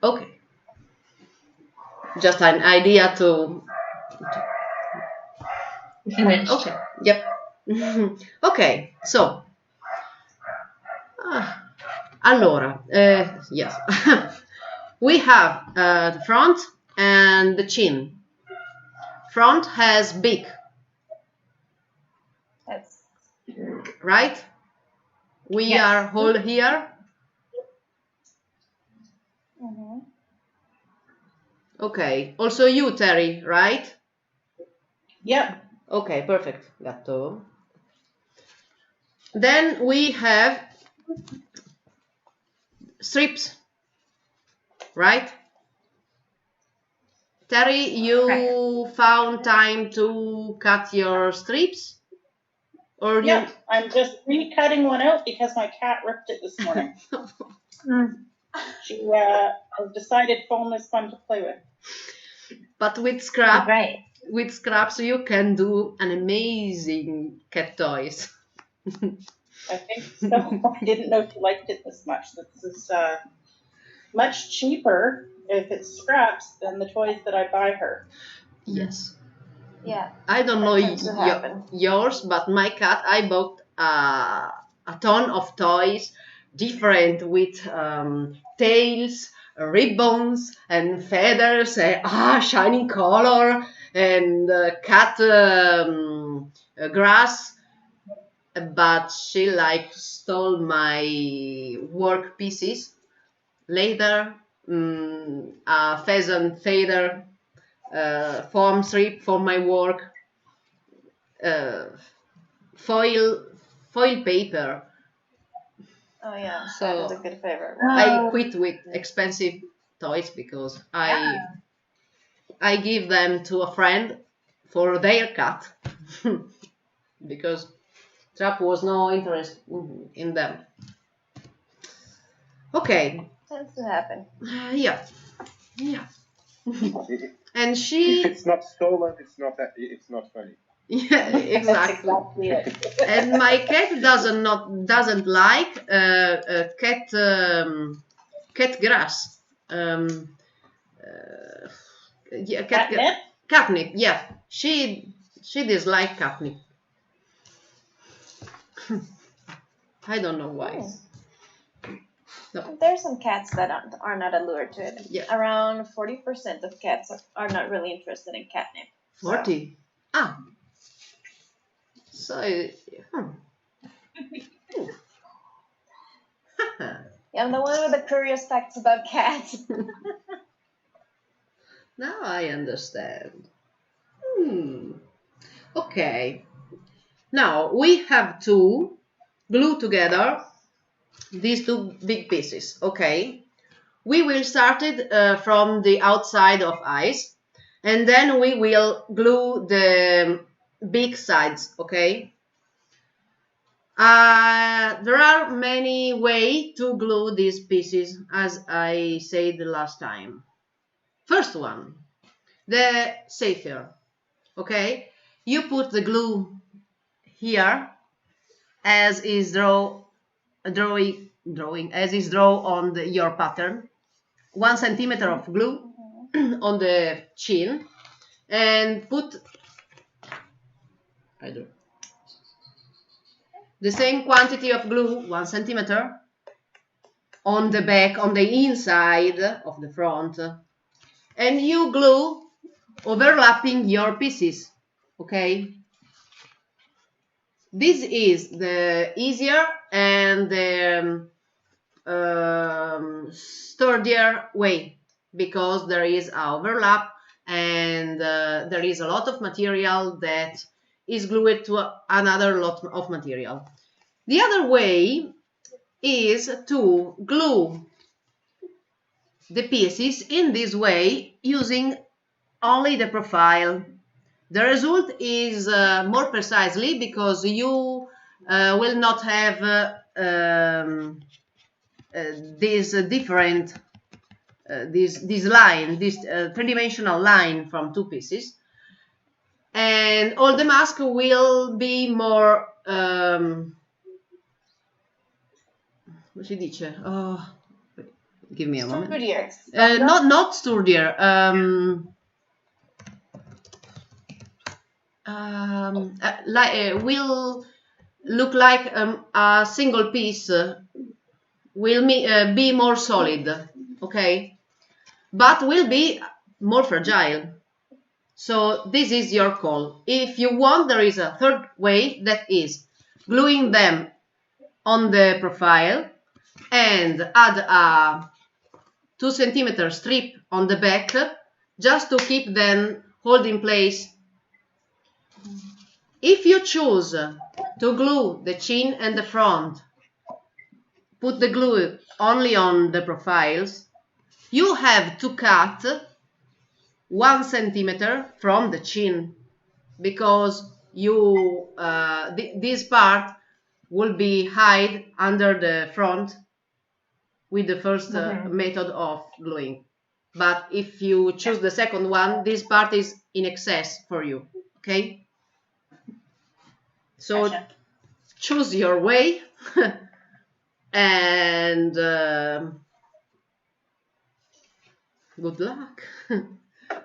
Okay. Just an idea to Finished. okay. Yep. Okay. So, allora, yes, we have the front and the chin. Front has beak, That's right? We yes. are all here. Mm-hmm. Okay. Also you, Terry, right? Yep. Okay, perfect. Gatto. Then we have strips, right? Terry, you found time to cut your strips? Or Yep, I'm just recutting one out because my cat ripped it this morning. She decided foam is fun to play with. But with scrap, Right. with scraps, you can do an amazing cat toys. I think so. I didn't know she liked it this much. This is much cheaper if it's scraps than the toys that I buy her. Yes. Yeah. I don't know yours, but my cat, I bought a ton of toys, different with tails, ribbons, and feathers, shining color, and cat grass. But she like stole my work pieces. Later, a pheasant feather foam strip for my work, foil paper. Oh yeah. So that is a good favorite. I quit with expensive toys because I give them to a friend for their cat because Trap was no interest in them. Okay. Tends to happen. Yeah. And she. If it's not stolen, it's not funny. Yeah, exactly. That's exactly it. And my cat doesn't like cat grass. Yeah, Catnip? Catnip. Yeah, she dislike catnip. I don't know why. No. There's some cats that are not allured to it. Yeah. Around 40% of cats are not really interested in catnip. 40. Ah. So. Yeah, I'm the one with the curious facts about cats. Now I understand. Okay. Now we have to glue together these two big pieces. Okay. We will start it from the outside of eyes, and then we will glue the big sides. Okay. There are many ways to glue these pieces, as I said the last time. First one, the safer. Okay, you put the glue here, as is drawing as is draw on your pattern. 1 centimeter of glue on the chin, and put the same quantity of glue, 1 centimeter, on the back, on the inside of the front, and you glue overlapping your pieces. Okay, this is the easier and the sturdier way, because there is an overlap and there is a lot of material that is glued to another lot of material. The other way is to glue the pieces in this way using only the profile. The result is more precisely because you will not have this different this line, this three-dimensional line from two pieces, and all the mask will be more come si dice? Give me a moment. Sturdier. Not sturdier. Will look like a single piece. Will be more solid, okay, but will be more fragile. So this is your call. If you want, there is a third way, that is gluing them on the profile and add a 2 centimeter strip on the back just to keep them hold in place. If you choose to glue the chin and the front, put the glue only on the profiles, you have to cut 1 centimeter from the chin, because you this part will be hide under the front with the first method of gluing. But if you choose the second one, this part is in excess for you, okay? So Gotcha. choose your way and good luck.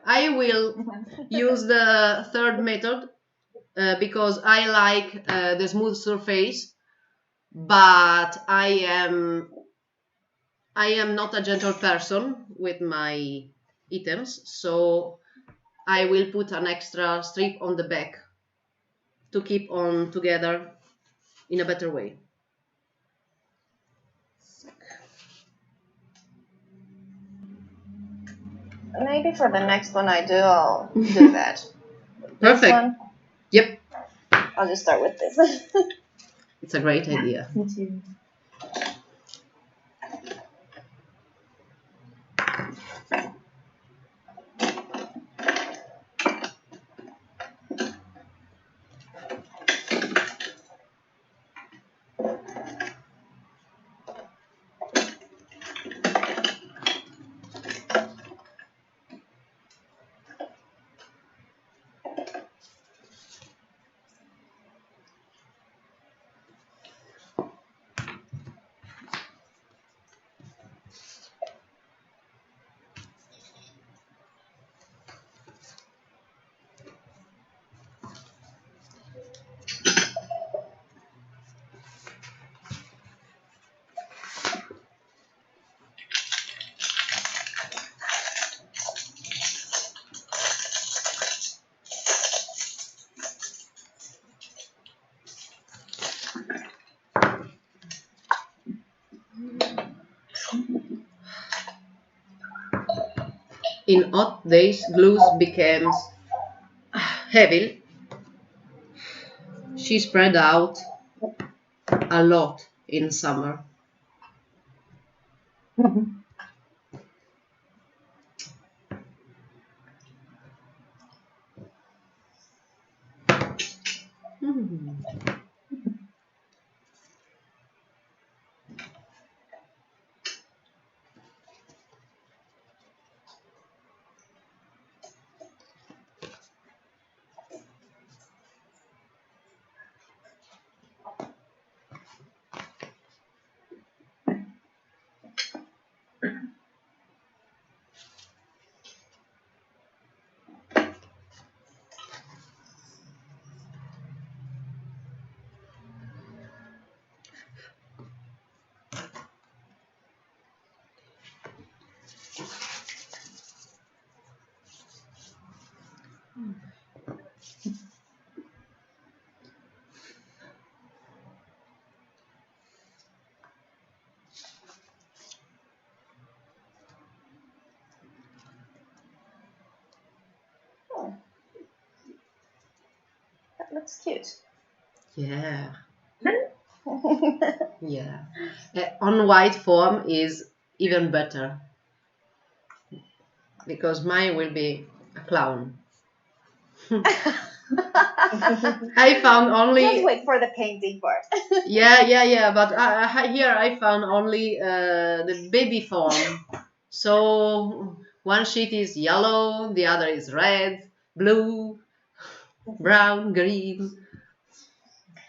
I will use the third method because I like the smooth surface, but I am not a gentle person with my items, so I will put an extra strip on the back to keep on together in a better way. Maybe for the next one I'll do that. Perfect. This one, Yep, I'll just start with this. it's a great idea. Me too. In hot days, glue becomes heavy. She spread out a lot in summer. That looks cute. Yeah, yeah. On white foam is even better because mine will be a clown. I found Let's only wait for the painting part. yeah. But here I found only the baby foam. So one sheet is yellow, the other is red, blue, brown, green.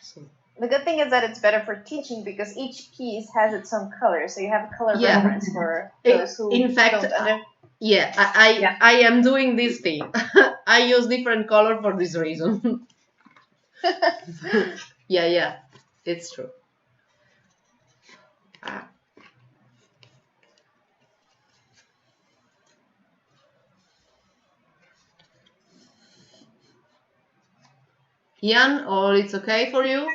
So The good thing is that it's better for teaching because each piece has its own color, so you have a color Yeah. reference for I- those who in fact, don't under. Yeah, Yeah. I am doing this thing. I use different color for this reason. Yeah, it's true. Ah, Ian, or it's okay for you?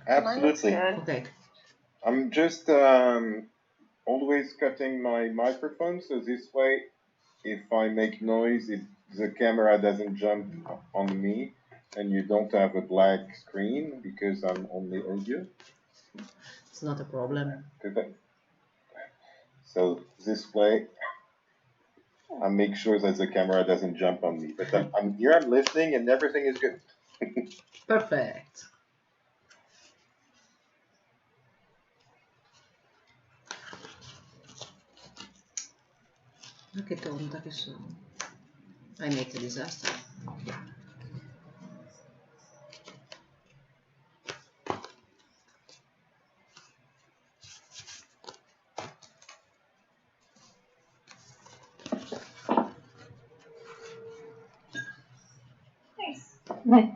Mine looks Absolutely. good. Okay. I'm just always cutting my microphone, so this way, if I make noise, the camera doesn't jump on me, and you don't have a black screen because I'm only audio. It's not a problem. So this way, I make sure that the camera doesn't jump on me. But I'm here, I'm listening, and everything is good. Perfect. Ma che tonta che sono. I make a disaster. Nice. Okay.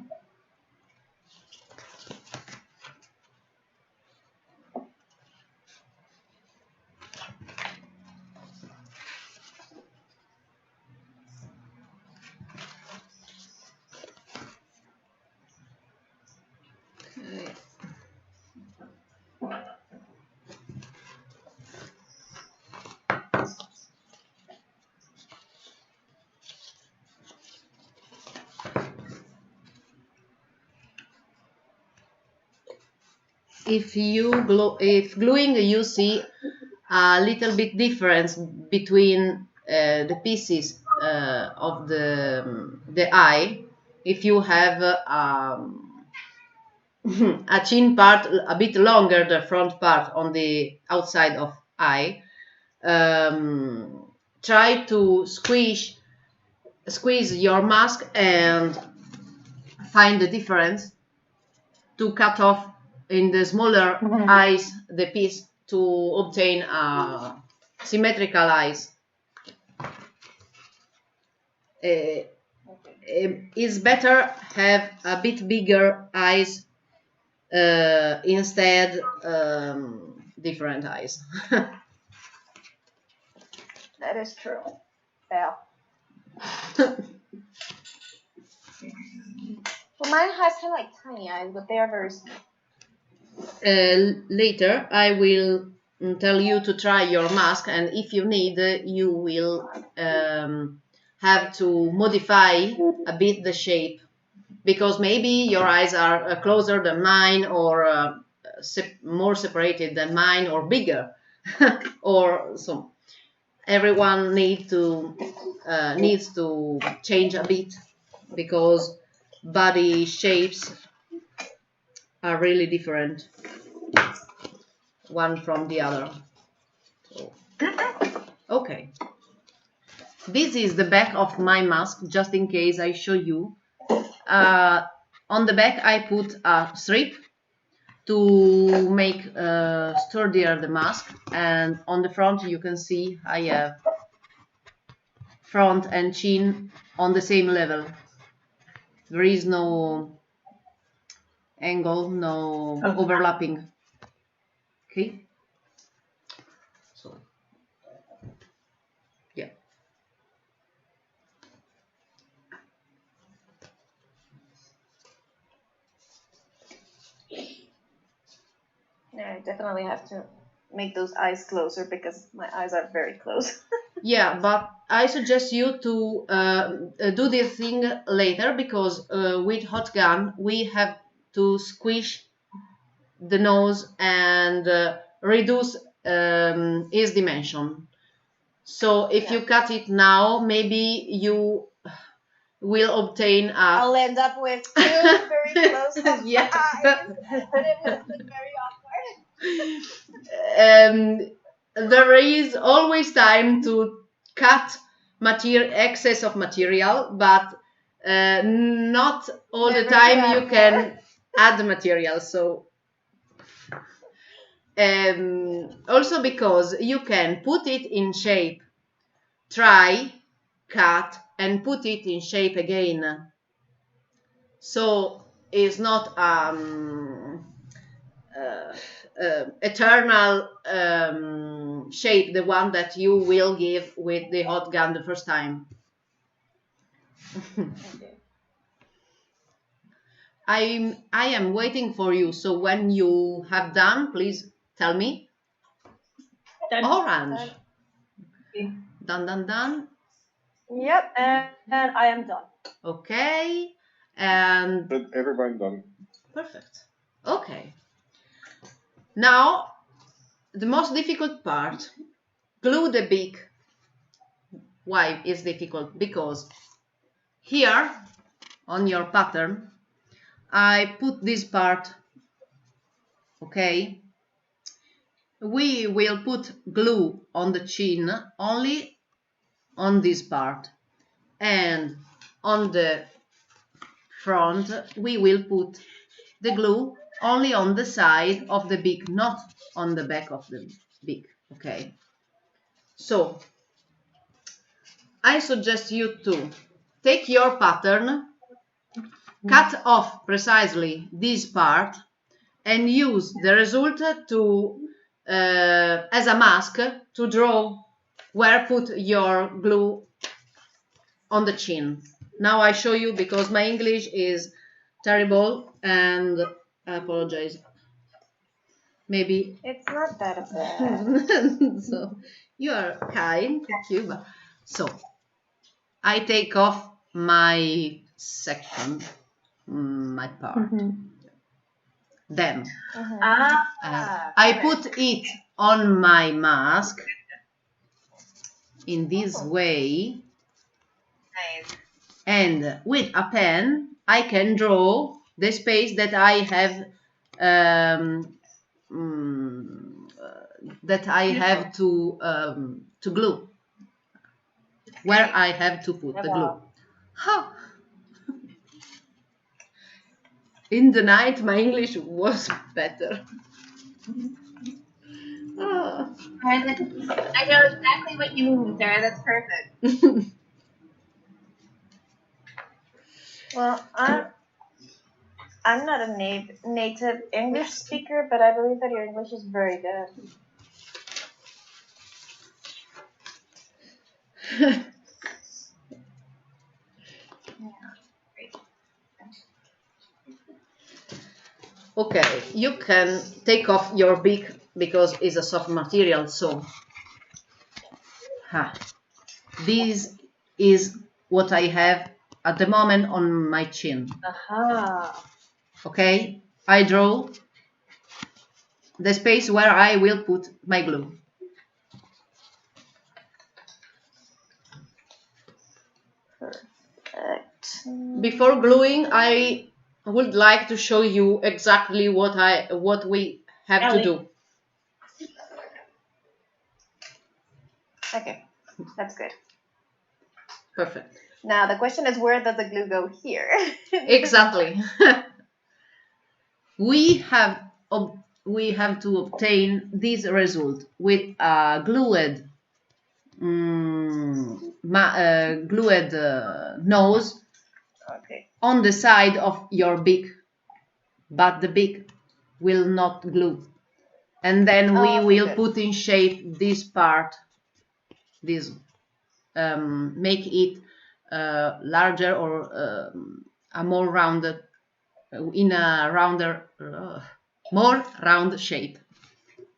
If gluing, you see a little bit difference between the pieces of the eye. If you have a chin part a bit longer, the front part on the outside of eye, try to squeeze your mask and find the difference to cut off in the smaller eyes the piece to obtain symmetrical eyes. It's better have a bit bigger eyes instead different eyes. That is true. Fail. Well, mine has kind of like tiny eyes, but they are very small. Later, I will tell you to try your mask, and if you need, you will have to modify a bit the shape, because maybe your eyes are closer than mine, or more separated than mine, or bigger, or so. Everyone needs to change a bit because body shapes are really different one from the other. So, okay, this is the back of my mask, just in case I show you. On the back I put a strip to make sturdier the mask, and on the front you can see I have front and chin on the same level. There is no angle, no overlapping. Okay, so yeah. Yeah, I definitely have to make those eyes closer because my eyes are very close. Yeah, but I suggest you to do this thing later, because with hot gun we have to squish the nose and reduce its dimension. So if you cut it now, maybe you will obtain a... I'll end up with two very close Yeah. eyes, but it will look very awkward. There is always time to cut excess of material, but not all the Never to time add you more. can add material. So also because you can put it in shape, try, cut, and put it in shape again. So it's not eternal shape, the one that you will give with the hot gun the first time. Okay. I am waiting for you. So when you have done, please tell me. Done. Orange. Okay. Done. Yep, and I am done. Okay. And But everybody done. perfect. Okay. Now, the most difficult part, glue the beak. Why is difficult? Because here on your pattern, I put this part, okay? We will put glue on the chin only on this part, and on the front we will put the glue only on the side of the beak, not on the back of the beak, okay? So I suggest you to take your pattern, cut off precisely this part, and use the result to as a mask to draw where put your glue on the chin. Now I show you because my English is terrible and I apologize. Maybe It's not that bad. so you are kind, Cuba. So I take off my section, my part. Then I put it on my mask in this way, and with a pen I can draw the space that I have to glue, where I have to put the glue. Huh. In the night my English was better. Oh. I know exactly what you mean, Sarah. That's perfect. Well, I'm not a native English speaker, but I believe that your English is very good. Okay, you can take off your beak because it's a soft material, so this is what I have at the moment on my chin. Aha. Okay, I draw the space where I will put my glue. Perfect. Before gluing, I would like to show you exactly what we have to do. Okay, that's good. Perfect. Now the question is, where does the glue go here? Exactly. we have to obtain this result with a glued nose Okay. on the side of your beak, but the beak will not glue. And then we will put in shape this part, make it larger or a more rounded, in a rounder, more round shape.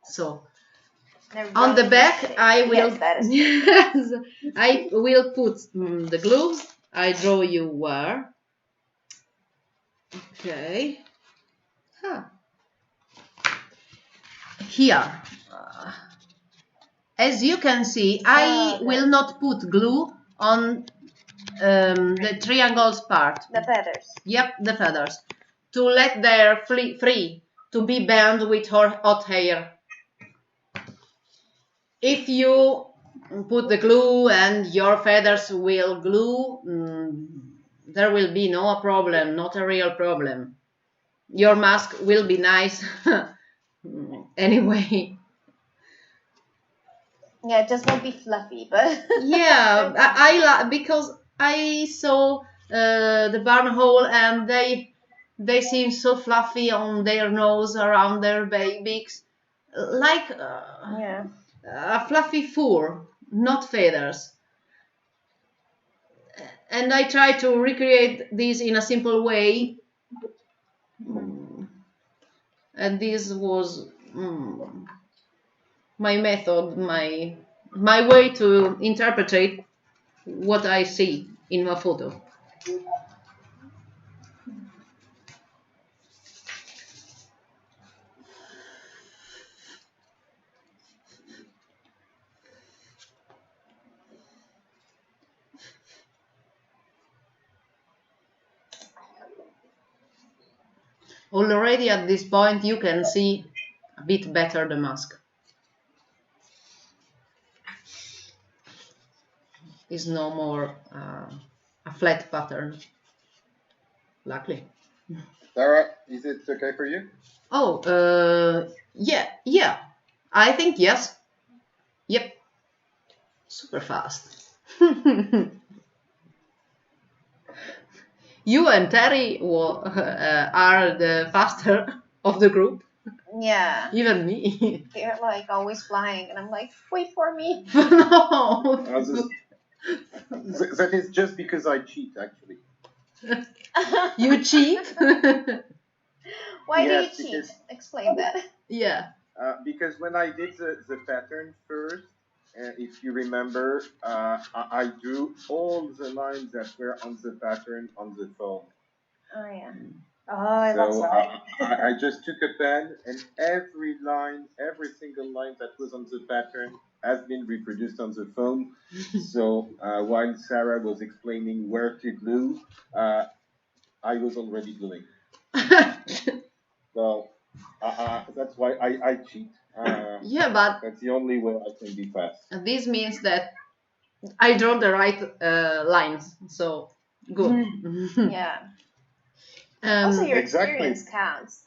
So on the back, I will yes, I will put the glue. I draw you where. Okay. Here. As you can see, I will not put glue on the triangles part. The feathers. Yep, the feathers. To let them free to be bound with hot hair. If you put the glue and your feathers will glue, there will be no problem, not a real problem. Your mask will be nice anyway. Yeah, it just won't be fluffy, but Yeah, because I saw the barn hole and they seem so fluffy on their nose around their beaks, like yeah. a fluffy fur, not feathers. And I try to recreate this in a simple way, and this was my method, my way to interpret what I see in my photo. Already at this point you can see a bit better the mask. It's no more a flat pattern, luckily. Sarah, is it okay for you? Oh, yeah. I think yes. Yep. Super fast. You and Terry are the faster of the group. Yeah. Even me. They're like always flying, and I'm like, wait for me. No. That is just because I cheat, actually. You cheat? Why Yes, do you cheat? because- Explain that. Yeah. Because when I did the pattern first, if you remember, I drew all the lines that were on the pattern on the phone. Oh yeah. Oh, that's So right. I just took a pen and every single line that was on the pattern has been reproduced on the phone. So while Sarah was explaining where to glue, I was already gluing. So that's why I cheat. Yeah, but That's the only way I can be fast. this means that I draw the right lines. So good. Yeah. Um, Also, your Exactly. experience counts.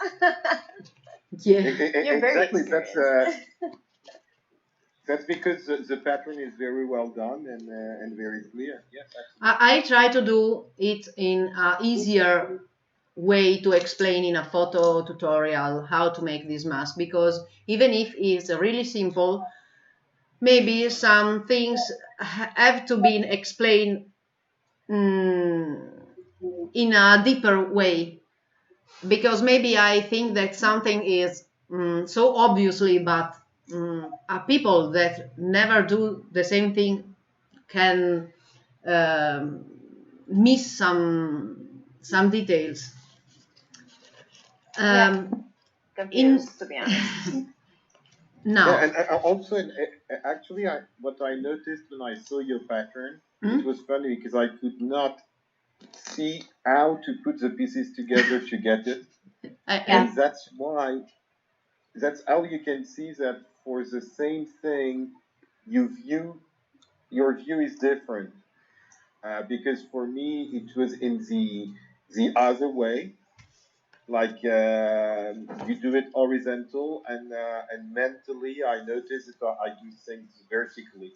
yeah. You're very Exactly. experienced. That's because the pattern is very well done and very clear. Yes, I try to do it in an easier way to explain in a photo tutorial how to make this mask, because even if it's really simple, maybe some things have to be explained in a deeper way, because maybe I think that something is so obviously, but people that never do the same thing can miss some details. Confused, to be honest. Now, Yeah, and also, actually, what I noticed when I saw your pattern, it was funny because I could not see how to put the pieces together to get it, and that's how you can see that for the same thing, your view is different. Because for me, it was in the other way. Like you do it horizontal, and mentally I notice that I do things vertically.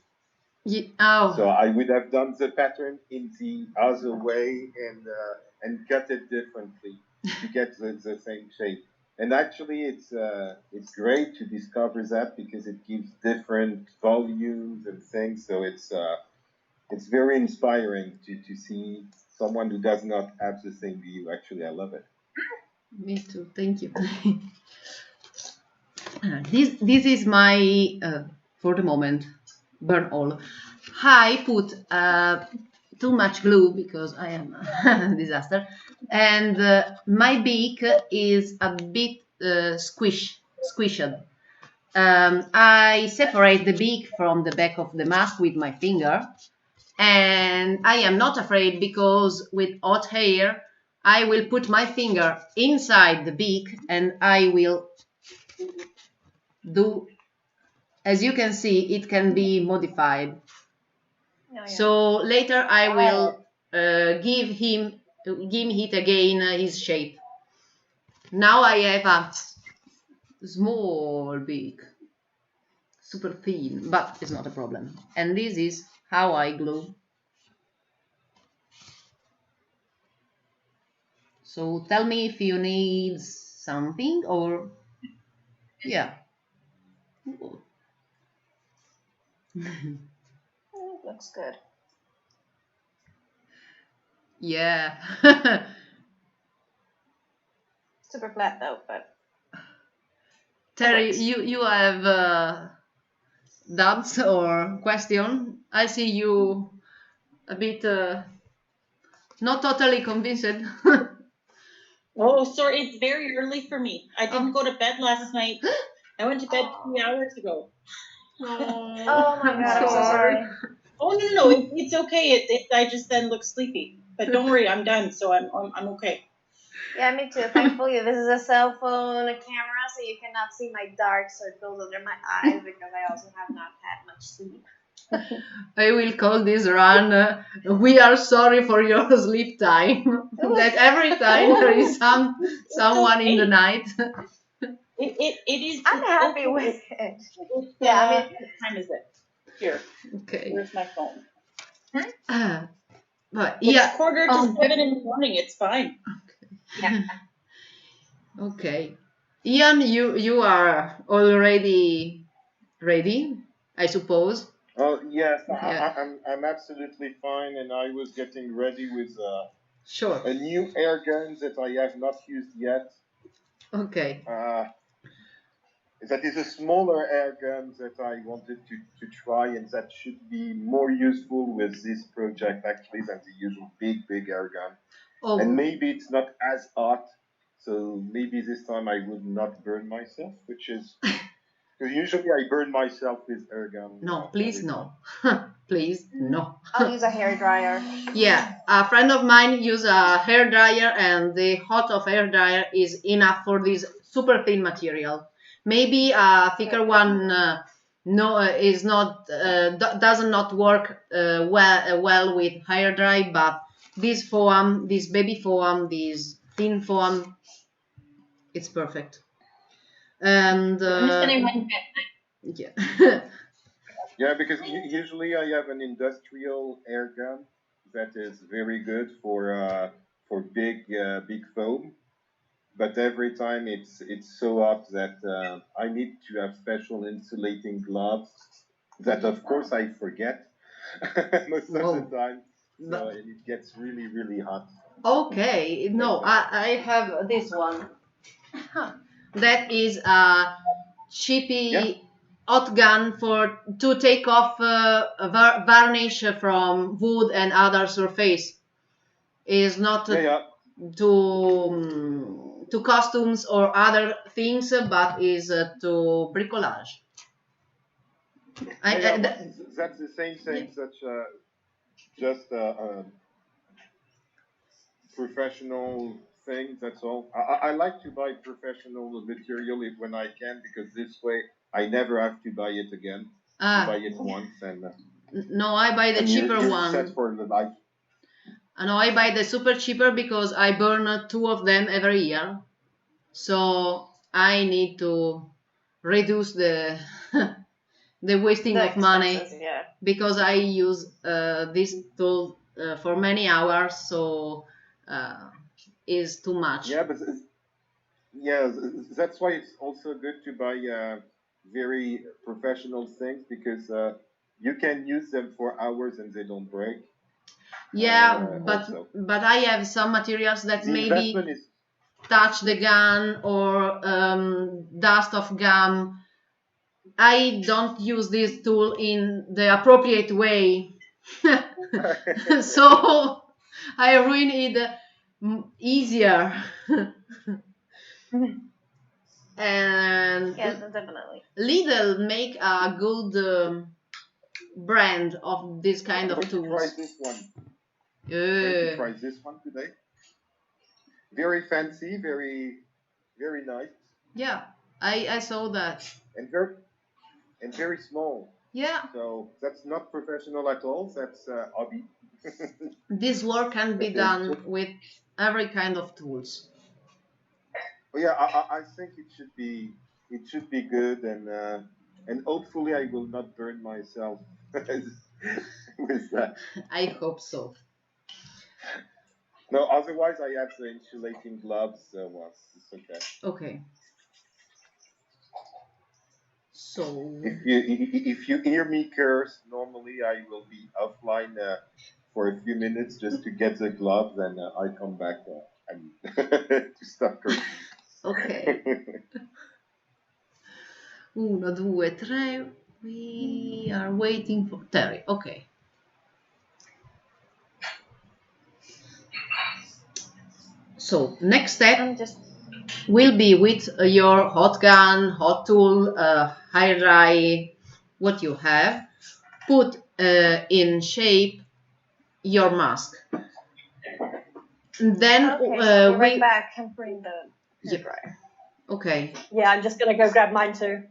So I would have done the pattern in the other way and cut it differently to get the same shape. And actually, it's great to discover that because it gives different volumes and things. So it's very inspiring to see someone who does not have the same view. Actually, I love it. Me too. Thank you. This is my for the moment burn all. I put too much glue because I am a disaster, and my beak is a bit squished. I separate the beak from the back of the mask with my finger, and I am not afraid because with hot hair I will put my finger inside the beak and I will do, as you can see, it can be modified. So later I will give him give it again his shape. Now I have a small beak, super thin, but it's not a problem. And this is how I glue. So tell me if you need something or yeah. Looks good. Yeah. Super flat though, but Terry, works. you have doubts or question? I see you a bit not totally convinced. Oh, sorry, it's very early for me. I didn't Oh. go to bed last night. I went to bed 3 hours ago. Oh my I'm god, I'm so sorry. Oh no, it's okay. I just then look sleepy. But don't worry, I'm done, so I'm okay. Yeah, me too. Thankfully, this is a cell phone camera, so you cannot see my dark circles under my eyes because I also have not had much sleep. I will call this run. We are sorry for your sleep time. That every time there is someone in the night. It is. I'm it's happy okay. with it. It's, Yeah, I mean- what time is it? Here, Okay. where's my phone? But It's yeah. 6:45 in the morning. It's fine. Okay. Ian, you are already ready, I suppose. Oh yes, Yeah. I'm absolutely fine, and I was getting ready with Sure. a new air gun that I have not used yet. Okay. That is a smaller air gun that I wanted to try, and that should be more useful with this project actually than the usual big air gun. Oh, And maybe it's not as hot, so maybe this time I would not burn myself, which is because usually I burn myself with air gun. no, please every no. time. Please no. I'll use a hair dryer. Yeah, a friend of mine use a hair dryer, and the hot of hair dryer is enough for this super thin material. Maybe a thicker one is not does not work well with hair dry, but this foam, this baby foam, this thin foam, it's perfect. And I'm just getting one bit. yeah. Yeah, because usually I have an industrial air gun that is very good for big foam, but every time it's so hot that I need to have special insulating gloves that of course I forget most of Whoa. the time, But- so and it gets really hot. Okay, no, I have this one. That is a cheapy Yeah. hot gun for to take off varnish from wood and other surface. Is not Yeah. to costumes or other things, but is to bricolage. That's the same thing, such just a professional thing. That's all. I like to buy professional material when I can, because this way I never have to buy it again. You buy it once and No, I buy the and cheaper you're one. set for the life. No, I buy the super cheaper because I burn 2 of them every year. So I need to reduce the the wasting The of money, expenses, yeah. because I use this tool for many hours, so is too much. Yeah, but yeah, that's why it's also good to buy very professional things, because you can use them for hours and they don't break. Yeah, also. but I have some materials that The maybe investment is touch the gun or dust of gum. I don't use this tool in the appropriate way. So I ruin it easier. And Yes, definitely. Lidl make a good brand of this kind I'm of going to try tools. this one. I'm going to Uh, try this one today. Very fancy, very nice, yeah, I saw that. and very small. Yeah, So that's not professional at all. That's hobby. this work can be Okay. done with every kind of tools. Well, yeah, I think it should be good, and hopefully I will not burn myself with that. I hope so. No, otherwise I have the insulating gloves, so it's okay. Okay. So, If you hear me curse, normally I will be offline for a few minutes just to get the gloves, and I come back and to stop cursing. ok. 1, 2, 3. We are waiting for Terry. Okay. So, next step I'm just will be with your hot gun, hot tool, high dry, what you have. Put in shape your mask. Then okay. I'll be right we. back. I'm putting the hair Yep. dryer. Okay. Yeah, I'm just gonna go grab mine too.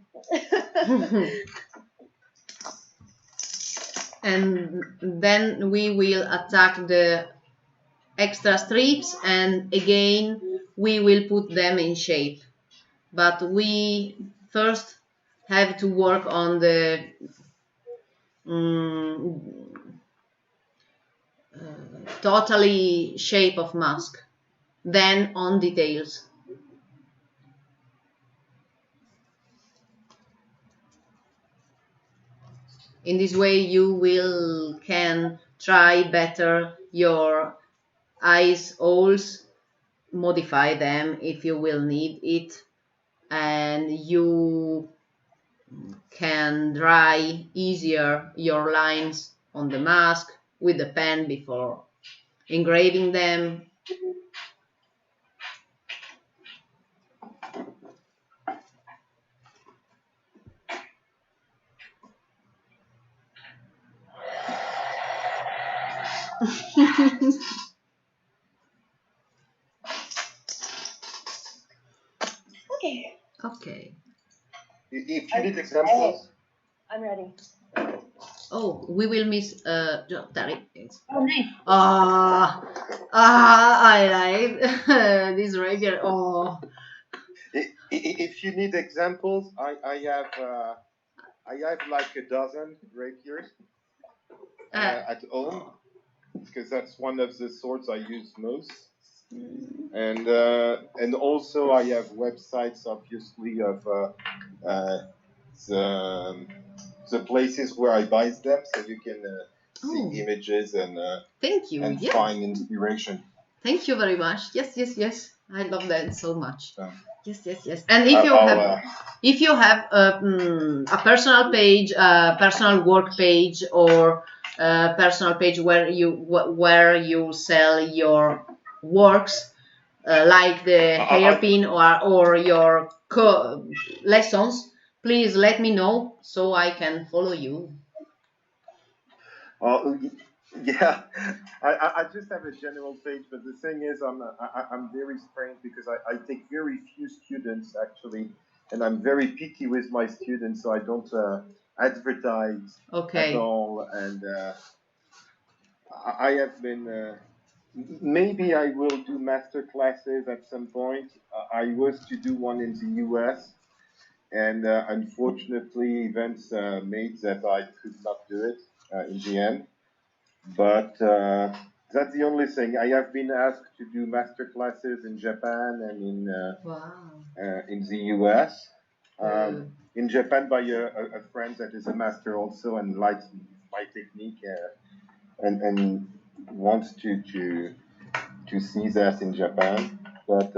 And then we will attack the extra strips, and again we will put them in shape. But we first have to work on the totally shape of mask, then on details. In this way you will can try better your eyes holes, modify them if you will need it, and you can dry easier your lines on the mask with the pen before engraving them. Okay. Okay. If you need examples, I'm ready. Oh, we will miss Terry. Oh, nice. I like this rapier. Oh, if you need examples, I have like a dozen rapiers at home because that's one of the swords I use most. And also I have websites, obviously, of the places where I buy them, so you can see images thank you. and Yeah. find inspiration. Thank you very much. Yes, yes, yes. I love that so much. So, Yes, yes, yes. And if you have a personal page, a personal work page, or a personal page where you sell your works, like the hairpin or your lessons, please let me know so I can follow you. yeah, I just have a general page, but the thing is, I'm very strange because I take very few students actually, and I'm very picky with my students, so I don't advertise at all. And I have been. Maybe I will do master classes at some point. I was to do one in the US, and unfortunately, events made that I could not do it in the end. But that's the only thing. I have been asked to do master classes in Japan and in the US. In Japan by a friend that is a master also and likes my technique and wants to see that in Japan. But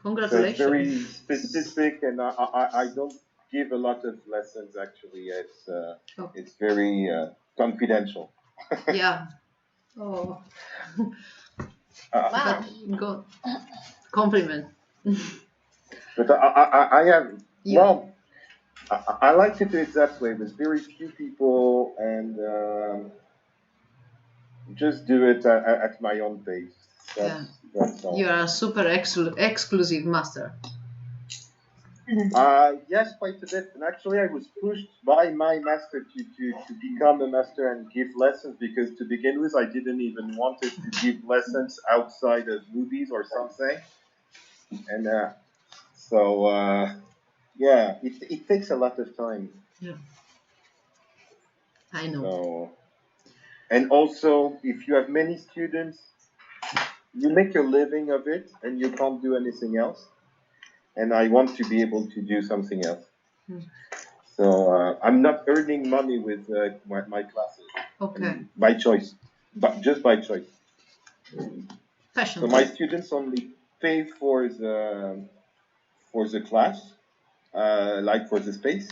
congratulations. So it's very specific, and I don't give a lot of lessons actually. It's very confidential. Yeah. Oh. Wow. Good. Compliment. But I have, well, I like to do it that way with very few people and just do it at my own pace. That's all. You are a super exclusive master. Yes, quite a bit. And actually, I was pushed by my master to become a master and give lessons because to begin with, I didn't even wanted to give lessons outside of movies or something. And yeah, it takes a lot of time. Yeah, I know. So, and also, if you have many students, you make a living of it and you can't do anything else. And I want to be able to do something else. Hmm. So I'm not earning money with my classes. Okay. By choice, but just by choice. So Passion. my students only pay for the class, like for the space,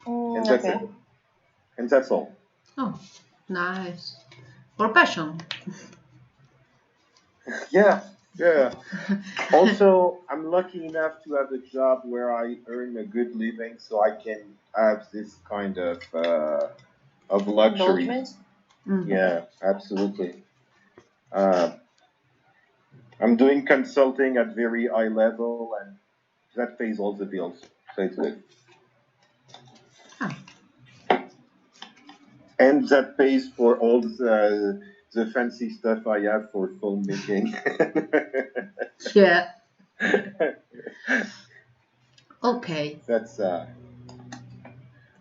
and that's Okay. it. And that's all. Oh, nice. For passion. Yeah, yeah. Also, I'm lucky enough to have a job where I earn a good living, so I can have this kind of luxury. Indulgement. Mm. Yeah, absolutely. Uh, I'm doing consulting at very high level, and that pays all the bills. So it's good. Ah, And that pays for all the fancy stuff I have for filmmaking. yeah. Okay. That's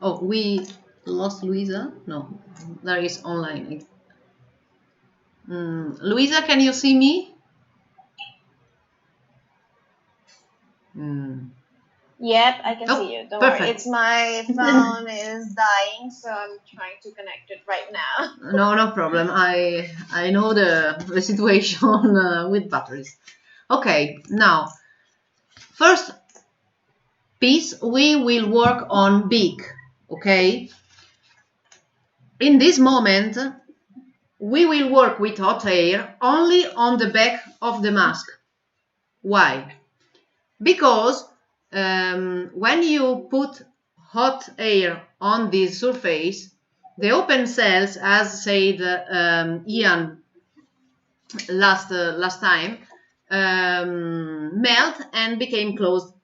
Oh, we lost Louisa? No, there is online. Louisa, can you see me? Mm. Yep, I can Oh, see you. Don't worry. perfect. It's my phone is dying, so I'm trying to connect it right now. No, no problem. I know the situation with batteries. Okay, now first piece we will work on beak. Okay, in this moment we will work with hot air only on the back of the mask. Why? Because when you put hot air on this surface, the open cells, as said Ian last time, melt and became closed.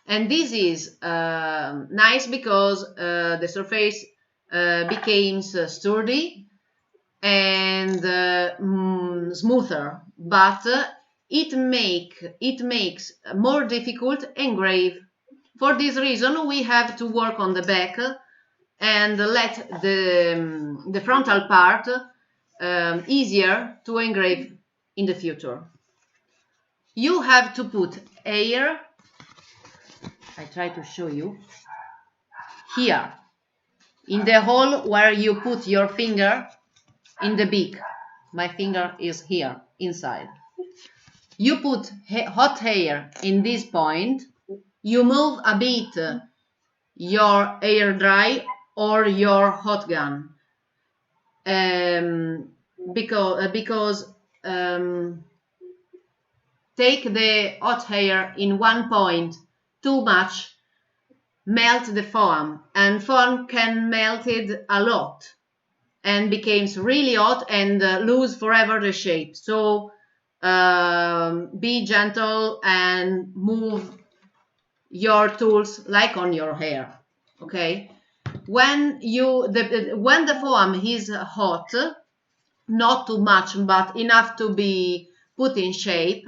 And this is nice because the surface becomes sturdy and smoother, but it makes more difficult engrave. For this reason, we have to work on the back and let the frontal part easier to engrave in the future. You have to put air. I try to show you here in the hole where you put your finger in the beak. My finger is here inside. You put hot air in this point. You move a bit your air dry or your hot gun because take the hot air in one point too much, melt the foam, and foam can melt it a lot and becomes really hot and lose forever the shape. So be gentle and move your tools like on your hair. Okay, when when the foam is hot, not too much but enough to be put in shape,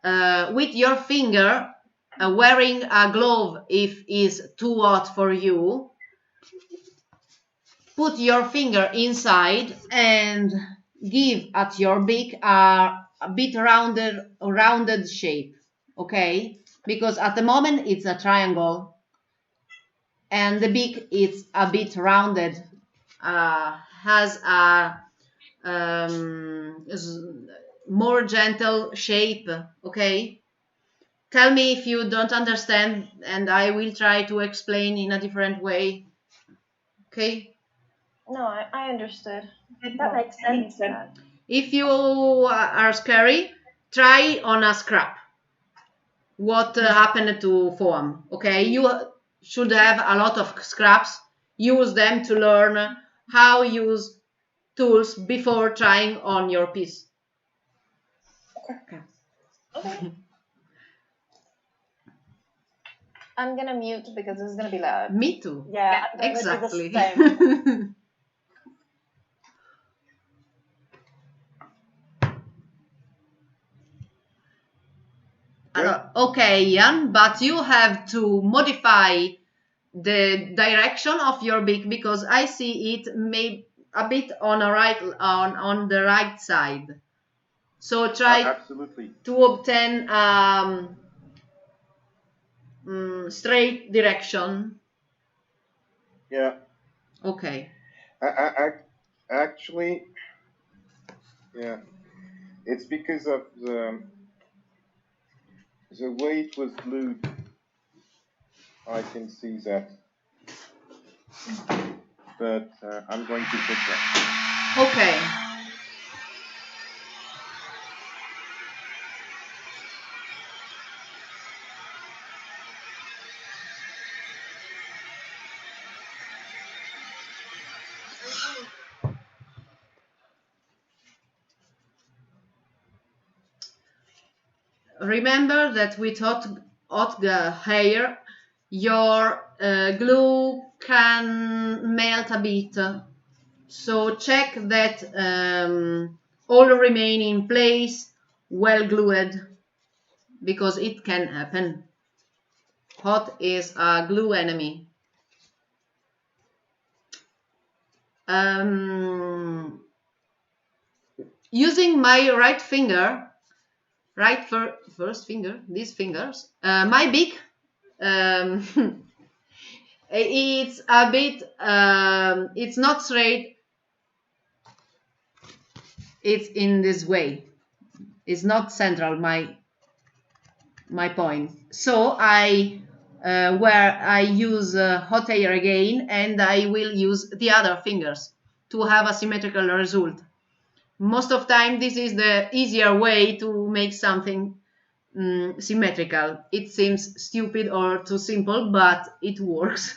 with your finger, wearing a glove if it's too hot for you, put your finger inside and give at your beak a bit rounded shape. Okay, because at the moment it's a triangle and the beak is a bit rounded, has a more gentle shape. Okay, tell me if you don't understand and I will try to explain in a different way. Okay, No, I understood. That makes sense. if you are scary, try on a scrap what happened to foam. Okay, you should have a lot of scraps, use them to learn how use tools before trying on your piece. Okay. Okay. I'm gonna mute because this is gonna be loud. Me too. Yeah, I'm gonna Exactly. do the same. Okay, Ian, but you have to modify the direction of your beak because I see it may a bit on the right side. So try Absolutely. to obtain straight direction. Yeah. Okay. Actually, yeah. It's because of the way it was glued. I can see that. But I'm going to fix that. Okay. Remember that with hot hair, your glue can melt a bit. So check that all remain in place, well glued, because it can happen. Hot is a glue enemy. Using my right finger, first finger, these fingers, my beak, it's a bit, it's not straight, it's in this way. It's not central, my point. So where I use hot air again, and I will use the other fingers to have a symmetrical result. Most of time, this is the easier way to make something symmetrical. It seems stupid or too simple, but it works.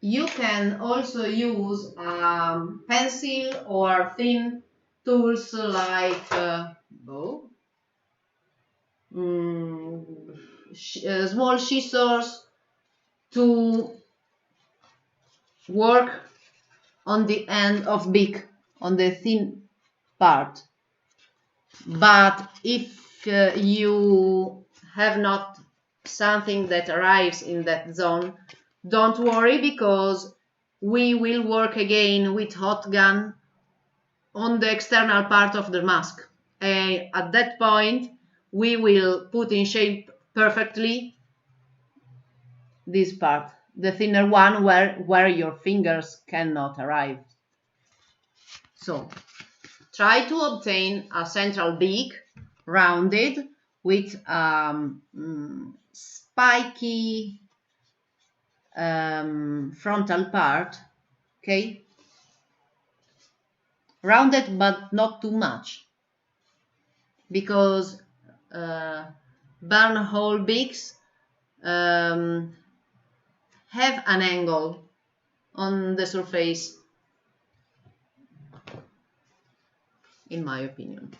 You can also use pencil or thin tools like small scissors to work on the end of beak, on the thin part. But if you have not something that arrives in that zone, don't worry, because we will work again with hot gun on the external part of the mask. And at that point, we will put in shape perfectly this part, the thinner one where your fingers cannot arrive. So try to obtain a central beak, rounded, with spiky frontal part, okay? Rounded but not too much, because burnhole beaks have an angle on the surface, in my opinion.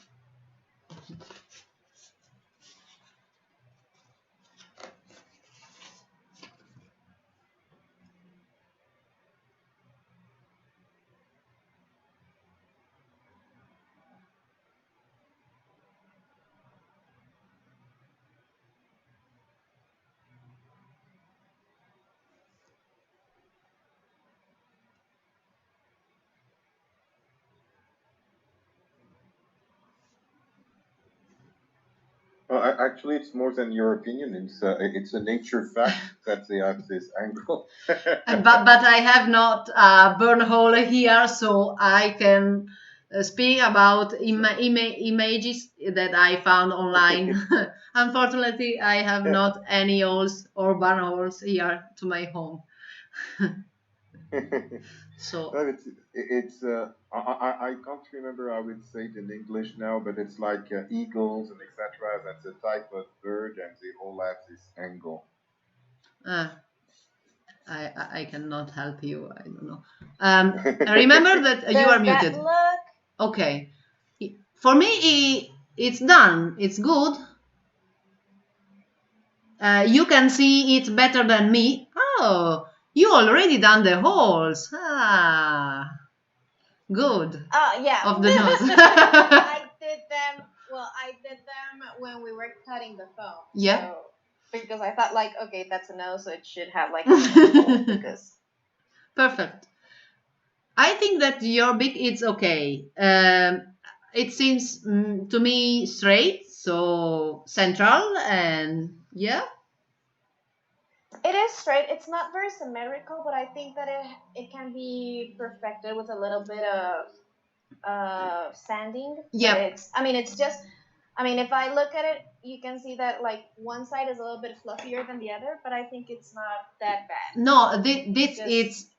Actually, it's more than your opinion. It's a nature fact that they have this angle. But I have not a burn hole here, so I can speak about images that I found online. Unfortunately, I have not any holes or burn holes here to my home. So No, I can't remember how it's said in English now, but it's like eagles and etc. That's a type of bird, and they all have this angle. uh, I cannot help you. I don't know. Remember that you are Does that muted. look? Okay. For me, it's done. It's good. You can see it better than me. Oh, you already done the holes. Ah, good. Oh yeah. Of the nose. I did them. Well, I did them when we were cutting the foam. Yeah. So, because I thought like, okay, that's a nose, so it should have like a hole because. Perfect. I think that your beak is okay. It seems to me straight, so central, and yeah. It is straight. It's not very symmetrical, but I think that it can be perfected with a little bit of sanding. Yeah. But it's just. I mean, if I look at it, you can see that like one side is a little bit fluffier than the other, but I think it's not that bad. No,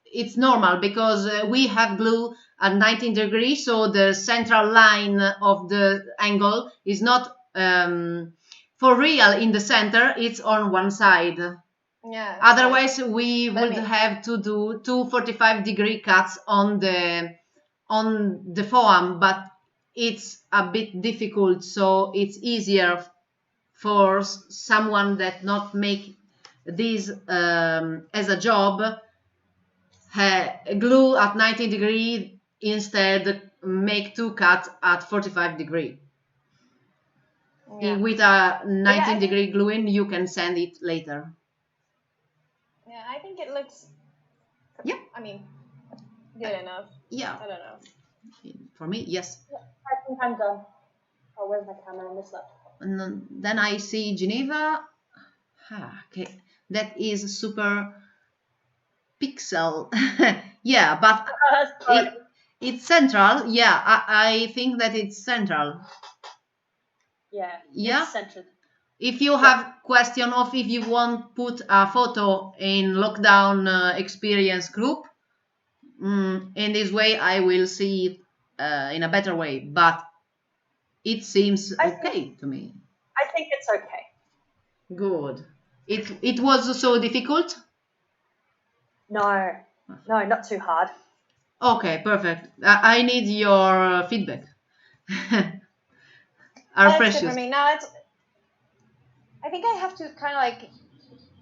it's normal because we have glue at 19 degrees, so the central line of the angle is not for real in the center. It's on one side. Yeah. Otherwise, we But I would mean- have to do two 45-degree cuts on the foam, but it's a bit difficult, so it's easier for someone that not make this as a job, glue at 90 degree, instead make two cuts at 45 degree. Yeah. With a 19 I think- degree gluing, you can sand it later. Yeah, I think it looks. Yeah. I mean, good enough. Yeah, I don't know. for me, yes. I think I'm done. Oh, where's my camera? I missed that. And then I see Geneva. Okay, that is super pixel. Yeah, but it's central. Yeah, I think that it's central. Yeah. Yeah. It's centered. If you have question of if you want put a photo in lockdown experience group, in this way I will see it in a better way. But it seems okay to me. I think it's okay. Good. It was so difficult. No, not too hard. Okay, perfect. I need your feedback. Our That's precious. good for me. Now I think I have to kind of like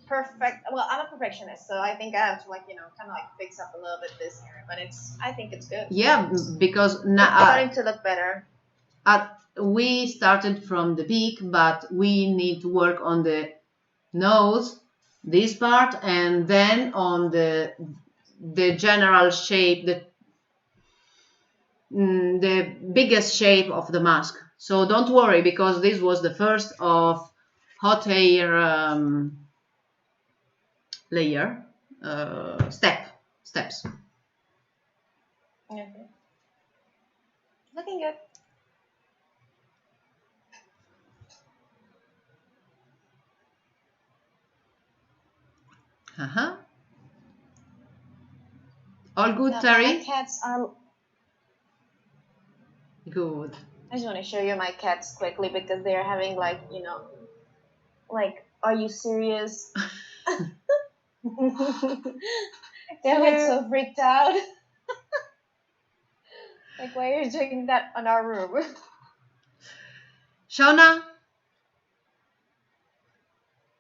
perfect. Well, I'm a perfectionist, so I think I have to like kind of like fix up a little bit this here. But I think it's good. Yeah, because It's now starting to look better. we started from the peak, but we need to work on the nose, this part, and then on the general shape, the biggest shape of the mask. So don't worry, because this was the first of hot air layer steps. Okay. Looking good. All good, Now, Terry? my cats are. Good. I just want to show you my cats quickly because they're having like are you serious? They're like so freaked out. Like, why are you doing that on our room? Shauna,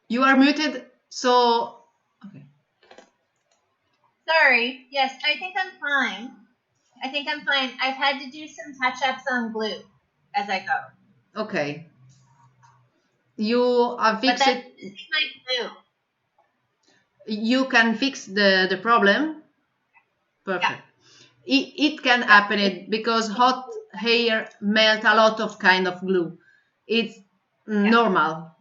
you are muted, so okay. Sorry. Yes, I think I'm fine. I've had to do some touch-ups on glue as I go. Okay. You But fix that's it. just my glue. You can fix the problem. Perfect. It can happen because hot air melt a lot of kind of glue. It's normal.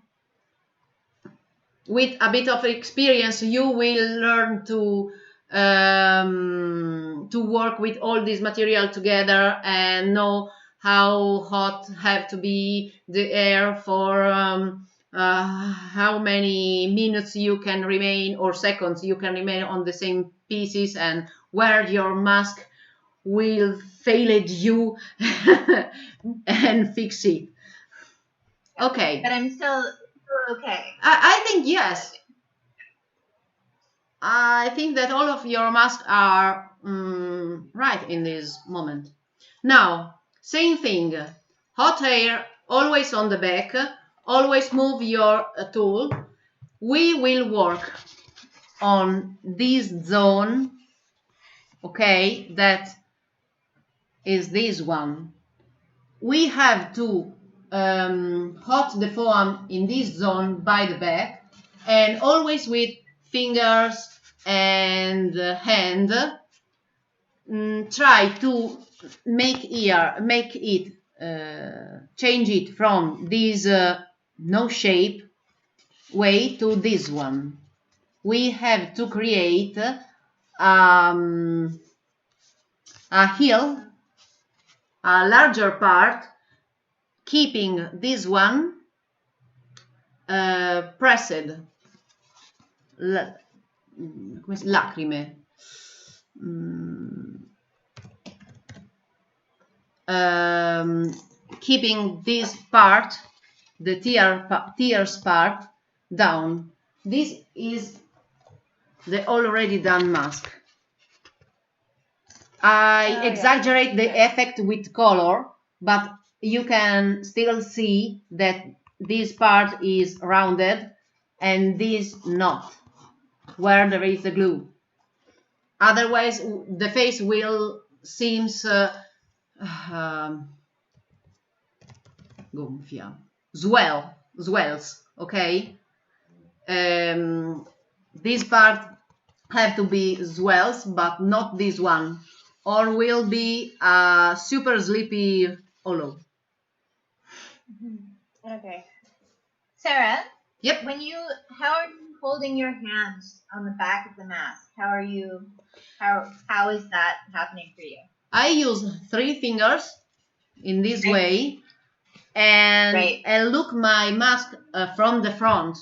With a bit of experience, you will learn to work with all this material together and know how hot have to be the air for how many minutes you can remain or seconds you can remain on the same pieces, and where your mask will fail at you and fix it. Okay. But I'm still okay. I think yes. I think that all of your masks are right in this moment. Now, same thing. Hot air always on the back. Always move your tool. We will work on this zone. Okay, that is this one. We have to hot the foam in this zone by the back, and always with fingers and hand try to make it change it from this no shape way to this one. We have to create a hill, a larger part, keeping this one pressed, lacrime, keeping this part, the tears part, down. This is the already done mask. I exaggerate the effect with color, but you can still see that this part is rounded and this not, where there is the glue. Otherwise, the face will seems gonfia, swells. Okay, this part have to be swells, but not this one, or will be a super sleepy hollow. Okay. Sarah? Yep. How are you holding your hands on the back of the mask? How is that happening for you? I use 3 fingers in this way, and I look my mask from the front,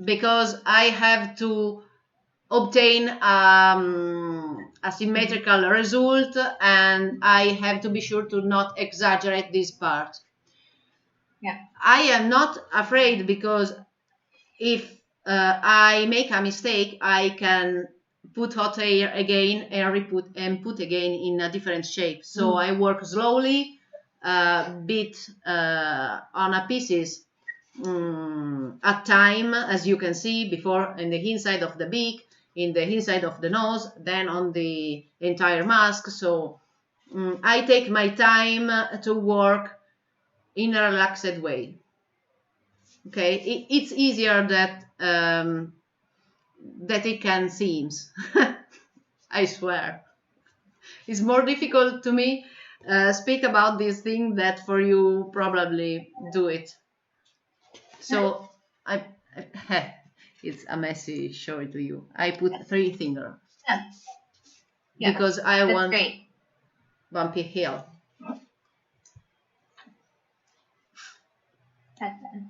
because I have to obtain a symmetrical result, and I have to be sure to not exaggerate this part. Yeah. I am not afraid, because if I make a mistake, I can put hot air again and put again in a different shape. So I work slowly, bit on a pieces at time, as you can see before, in the inside of the beak, in the inside of the nose, then on the entire mask. So I take my time to work in a relaxed way. Okay, it's easier that it can seems. I swear, it's more difficult to me speak about this thing that for you probably do it. So it's a messy show to you. I put 3 fingers because I want great. bumpy heel. That's it.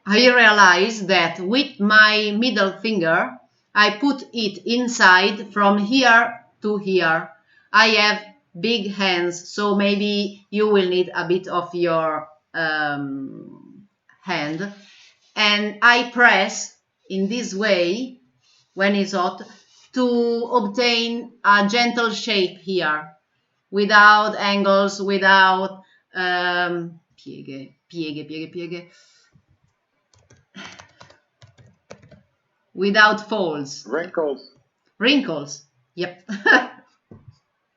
I realize that with my middle finger, I put it inside from here to here. I have big hands, so maybe you will need a bit of your hand. And I press in this way, when it's hot, to obtain a gentle shape here. without angles, without pieghe, without folds, Wrinkles. wrinkles. Yep.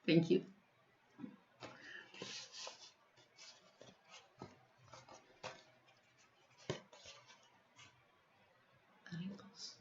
Thank you. Wrinkles.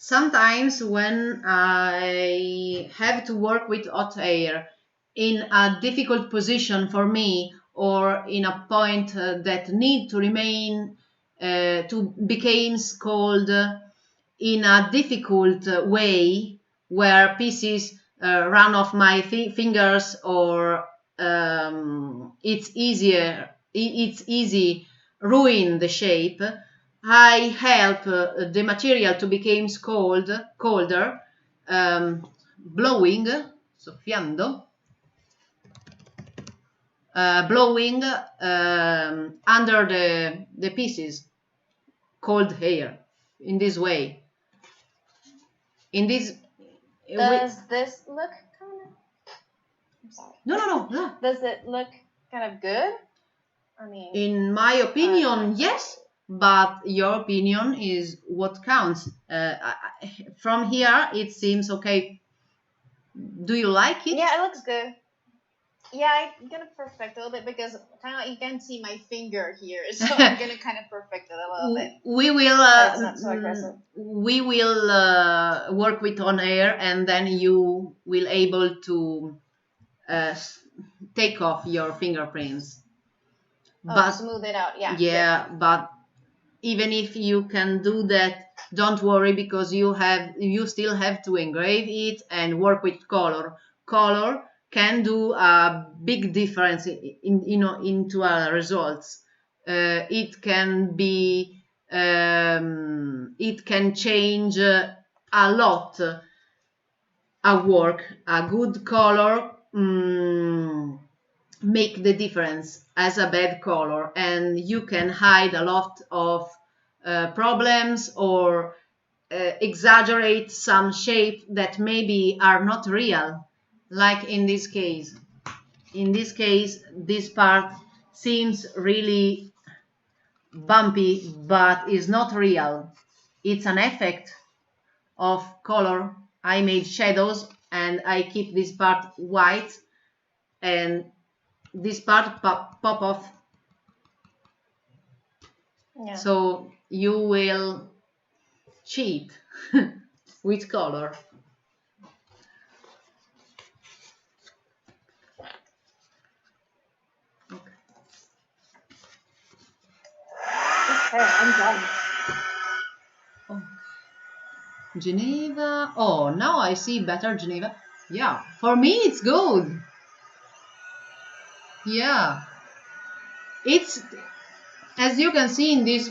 Sometimes when I have to work with hot air in a difficult position for me, or in a point that need to remain to becomes cold in a difficult way, where pieces run off my fingers, or it's easy ruin the shape. I help the material to become colder, blowing, soffiando, blowing under the pieces, cold air, in this way. In this, Does this look kind of? I'm sorry. no. Does it look kind of good? I mean, In my opinion, yes, but your opinion is what counts. From here, it seems okay. Do you like it? yeah, it looks good. Yeah, I'm gonna perfect a little bit because kind of you can see my finger here, so I'm gonna kind of perfect it a little bit. We will So it's not so aggressive. we will work with on air, and then you will able to take off your fingerprints. But Smooth it out. Yeah. yeah, but even if you can do that, don't worry, because you still have to engrave it and work with color. Color can do a big difference into our results. It can be it can change a lot a work. A good color make the difference as a bad color, and you can hide a lot of problems, or exaggerate some shape that maybe are not real, like in this case. In this case, this part seems really bumpy, but is not real. It's an effect of color. I made shadows and I keep this part white, and this part pop off. Yeah. So you will cheat with color. Okay, I'm done. Oh. Geneva. Oh, now I see better Geneva. Yeah, for me it's good. Yeah, it's, as you can see in this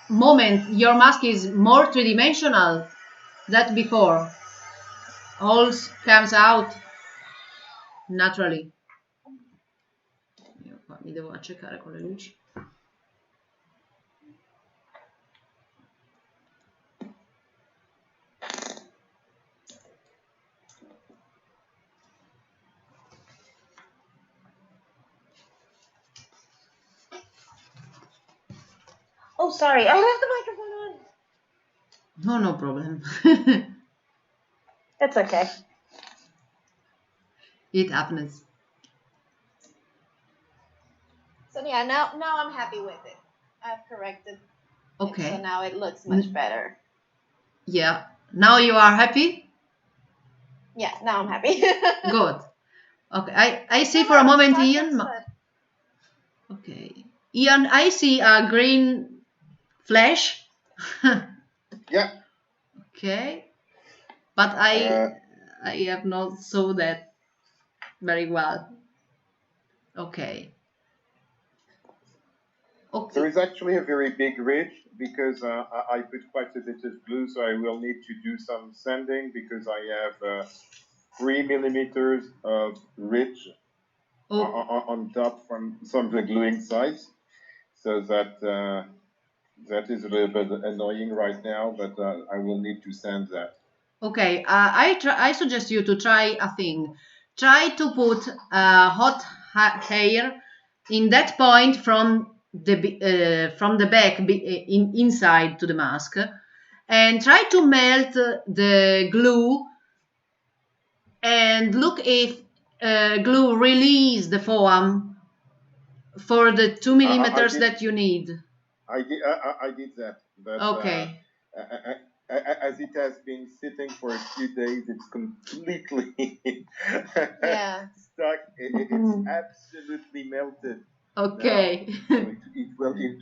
moment, your mask is more three-dimensional than before. All comes out naturally. Io qua mi devo accecare con le luci. Oh, sorry, I left the microphone on. No problem. It's okay. It happens. So yeah, now I'm happy with it. I've corrected. Okay. It, so now it looks much better. Yeah. Now you are happy? Yeah, now I'm happy. Good. Okay. I see for a moment, Ian. Okay. Ian, I see a green flash. Yeah. Okay. But I have not saw that very well. Okay. There Okay. is actually a very big ridge because I put quite a bit of glue, so I will need to do some sanding because I have 3 millimeters of ridge Oh, on top from some of the gluing sides. So that is a little bit annoying right now, but I will need to sand that. okay. I suggest you to try a thing. Try to put hot hair in that point from the back inside to the mask, and try to melt the glue and look if glue release the foam for the 2 I millimeters did that you need. I did that, but Okay. as it has been sitting for a few days, it's completely Yeah. stuck. It's absolutely melted now, Okay. so it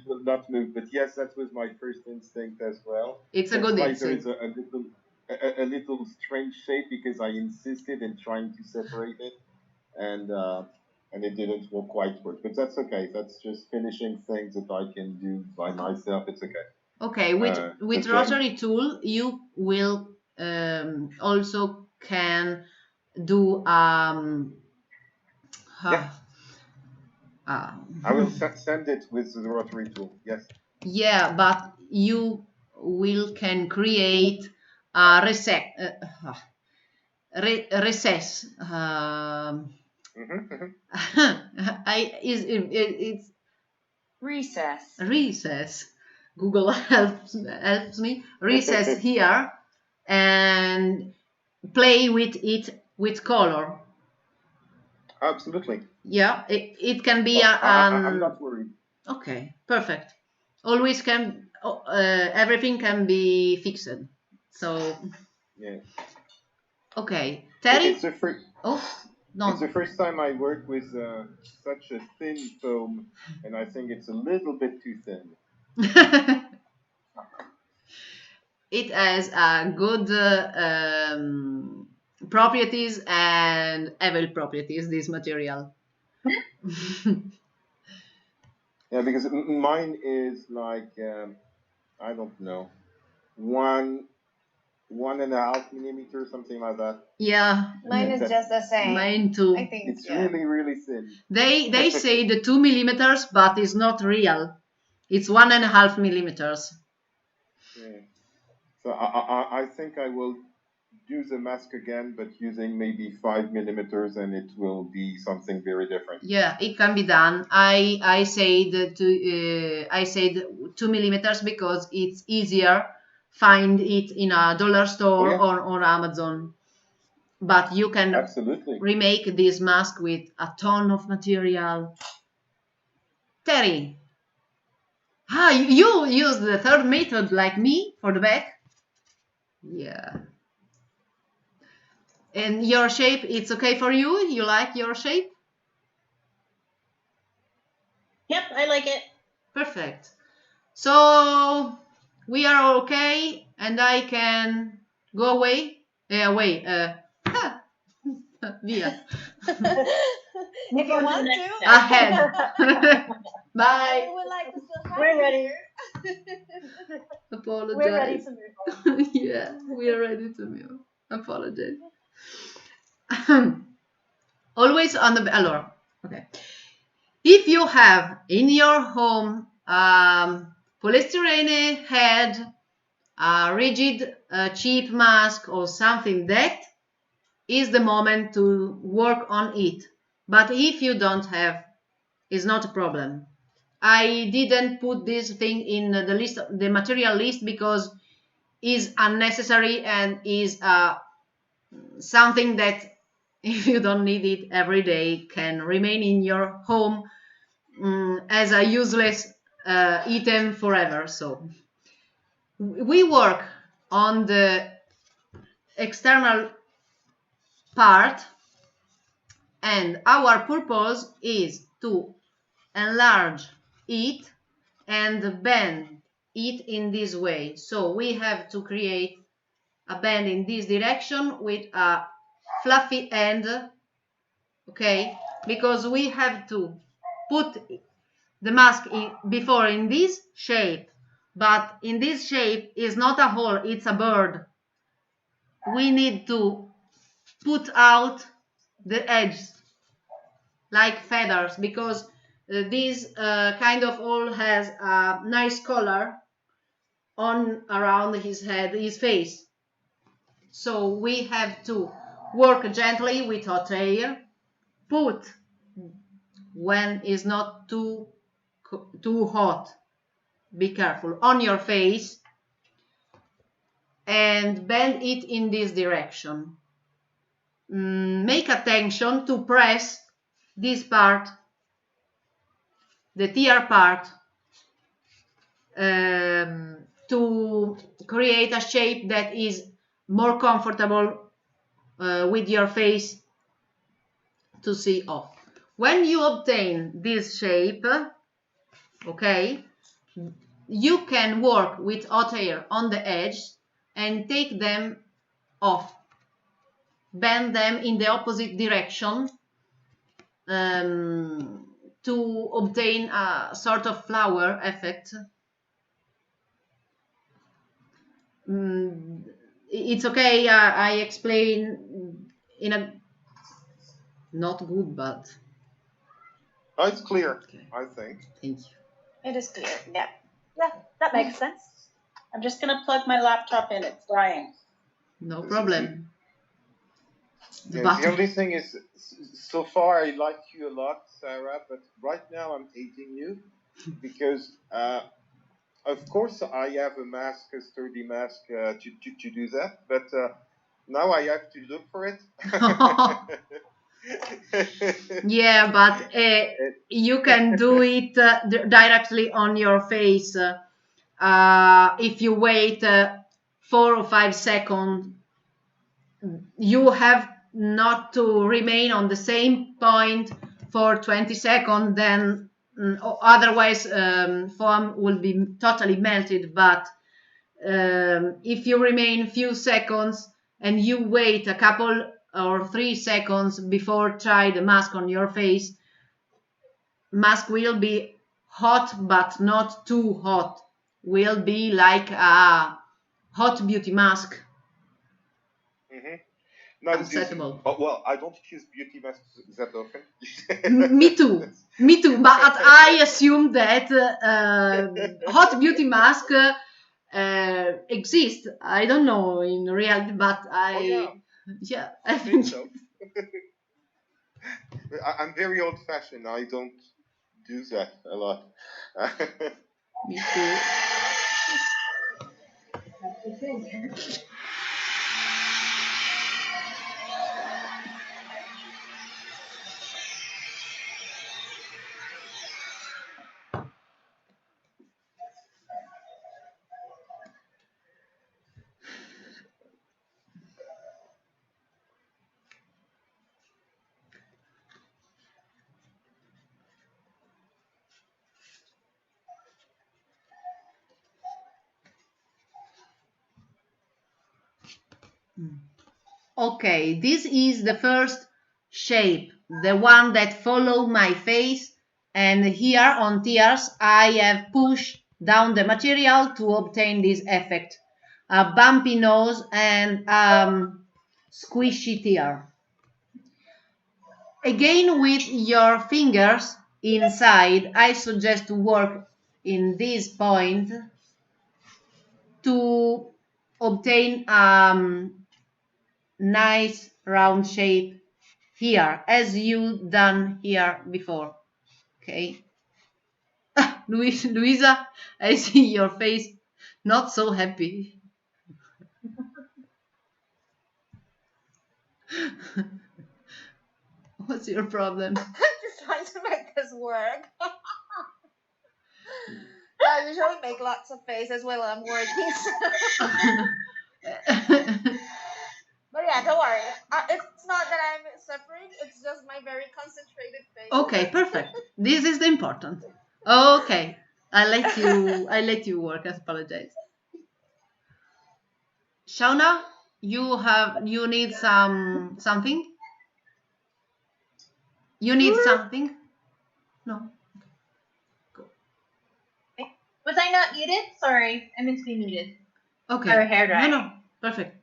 will not move. But yes, that was my first instinct as well. It's a That's good why there instinct. is a little strange shape because I insisted in trying to separate it, and it didn't quite work. But that's okay. That's just finishing things that I can do by myself. It's okay. Okay, with But then, rotary tool you will also can do yeah, uh, I will send it with the rotary tool. Yes. yeah, but you will can create a recess. Hmm. It's Recess. recess. Google helps me. Recess here and play with it with color. Absolutely. Yeah, it can be Well, I'm not worried. okay, perfect. Always can everything can be fixed. So Yeah. okay, It, Terry. it's the first. Oh It's the no, first time I work with such a thin foam, and I think it's a little bit too thin. it has good properties and evil properties. This material. Yeah, because mine is like I don't know, 1.5 millimeters, something like that. Yeah, Mine is just the same. mine too. I think. It's Yeah. really, really thin. They say the 2 millimeters, but it's not real. It's 1.5 millimeters. Yeah. So I think I will do the mask again, but using maybe 5 millimeters, and it will be something very different. Yeah, it can be done. I said 2 millimeters because it's easier find it in a dollar Oh store yeah, or Amazon. But you can absolutely. remake this mask with a ton of material. Terry, you use the third method like me for the back? Yeah. And your shape, it's okay for you? You like your shape? Yep, I like it. Perfect. So we are okay, and I can go away. Away. Via. If you on to the want next to. step. Ahead. I Bye. would like to still have We're you ready. here. Apologize. We're ready to move on. Yeah, we are ready to move. Apologize. Always on the allora. Okay. If you have in your home polystyrene head, a rigid cheap mask or something, that is the moment to work on it. But if you don't have, it's not a problem. I didn't put this thing in the list, the material list, because is unnecessary and is something that if you don't need it every day can remain in your home as a useless item forever. So we work on the external part, and our purpose is to enlarge it and bend it in this way. So we have to create a bend in this direction with a fluffy end, okay, because we have to put the mask before in this shape, but in this shape is not a hole, it's a bird. We need to put out the edges like feathers, because this kind of hole has a nice color on around his head, his face. So we have to work gently with hot air, put when it's not too hot, be careful, on your face, and bend it in this direction. Make attention to press this part, the tear part, to create a shape that is more comfortable with your face to see off. When you obtain this shape, okay, you can work with hot air on the edge and take them off, bend them in the opposite direction to obtain a sort of flower effect. It's okay, I explain in a not good, but Oh, it's clear, okay. I think. Thank you. It is clear. Yeah. Yeah, that makes sense. I'm just gonna plug my laptop in. It's dying. No problem. The only thing is, so far I like you a lot, Sarah, but right now I'm hating you because, of course, I have a mask, a sturdy mask to do that, but now I have to look for it. Yeah, but you can do it directly on your face. If you wait 4 or 5 seconds, you have not to remain on the same point for 20 seconds, then otherwise foam will be totally melted. But if you remain few seconds and you wait a couple or 3 seconds before try the mask on your face, mask will be hot but not too hot, will be like a hot beauty mask. No, Acceptable. Well, I don't use beauty masks that often. Me too, but I assume that hot beauty mask exist. I don't know in reality, but I think so. I'm very old-fashioned. I don't do that a lot. Me too. Okay, this is the first shape, the one that follow my face, and here on tears I have pushed down the material to obtain this effect, a bumpy nose and squishy tear. Again, with your fingers inside, I suggest to work in this point to obtain nice round shape here, as you done here before. Okay. Luisa, I see your face not so happy. What's your problem? I'm just trying to make this work. I usually make lots of faces while I'm working. But yeah, don't worry. It's not that I'm suffering. It's just my very concentrated face. Okay, perfect. This is the important. Okay, I let you work. I apologize. Shauna, you need something? You need something? No. Go. Was I not muted? Sorry, I meant to be muted. Okay. Or hair dry. No, perfect.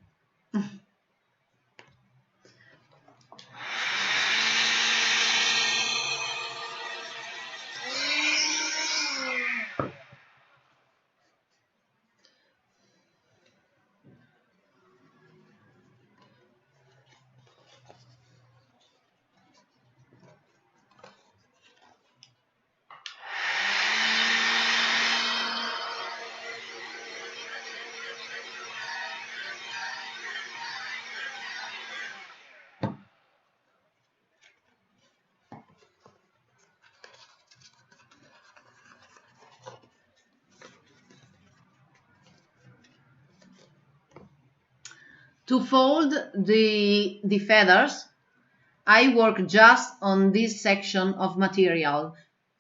To fold the feathers, I work just on this section of material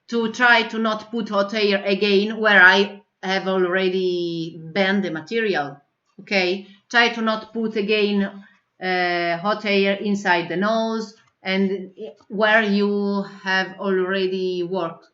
to try to not put hot air again where I have already bent the material. Okay, try to not put again hot air inside the nose and where you have already worked.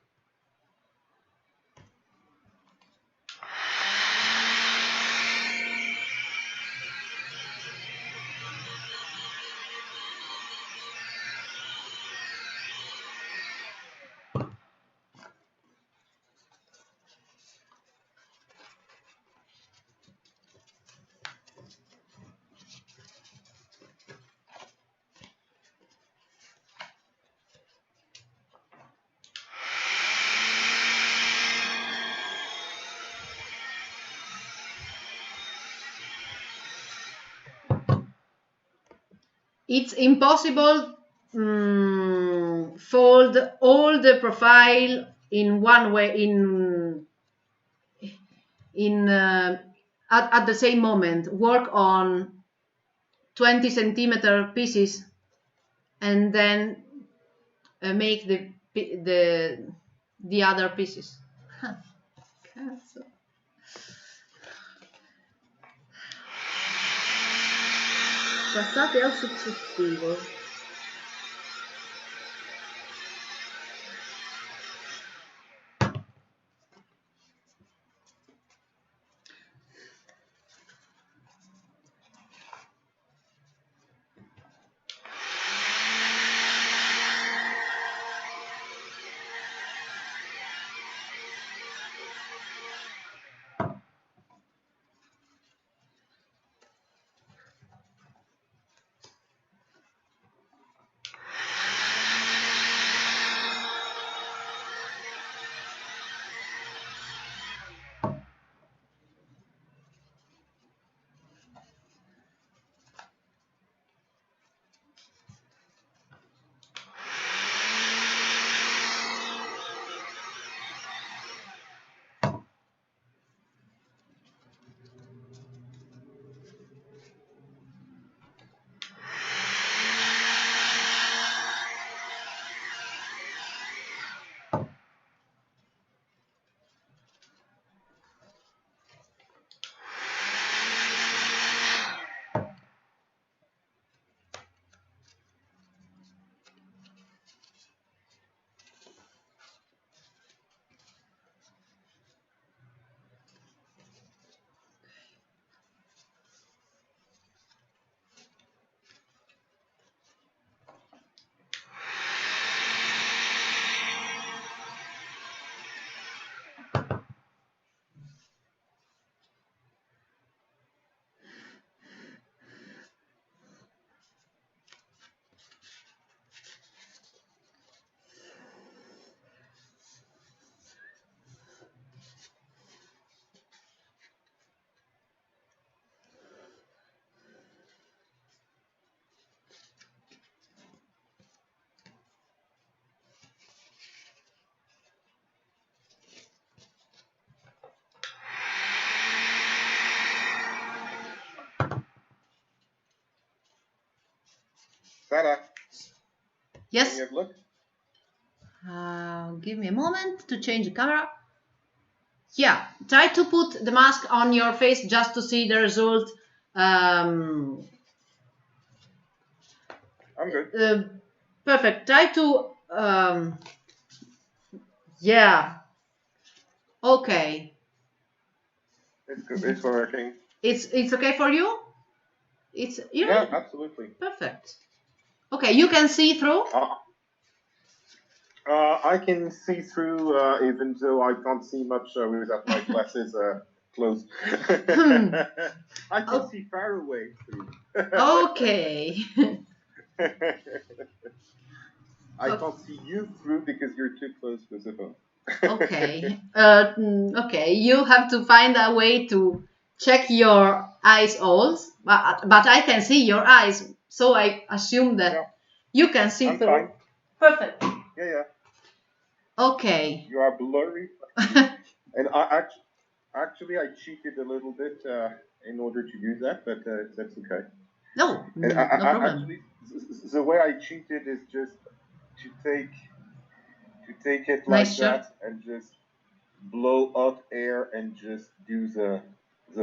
It's impossible fold all the profile in one way at the same moment. Work on 20 centimeter pieces and then make the other pieces. Cazzo. Passate al successivo. Sarah, Yes. can you have a look? Give me a moment to change the camera. Yeah, try to put the mask on your face just to see the result. I'm good. Perfect. Try to, yeah. Okay. It's good. It's working. It's okay for you? It's Yeah, yeah, absolutely. perfect. Okay, you can see through. I can see through, even though I can't see much without my glasses closed. Hmm. I can Oh, see far away through. okay. I can't see you through because you're too close with the phone. Okay. Okay. You have to find a way to check your eyes holes, but I can see your eyes, so I assume Yeah, that you can see I'm fine. through. Perfect. Yeah, yeah. Okay. You are blurry, and actually I cheated a little bit in order to do that, but that's okay. No, And no problem. actually, the way I cheated is just to take to take it Nice like shirt. that and just blow hot air and just do the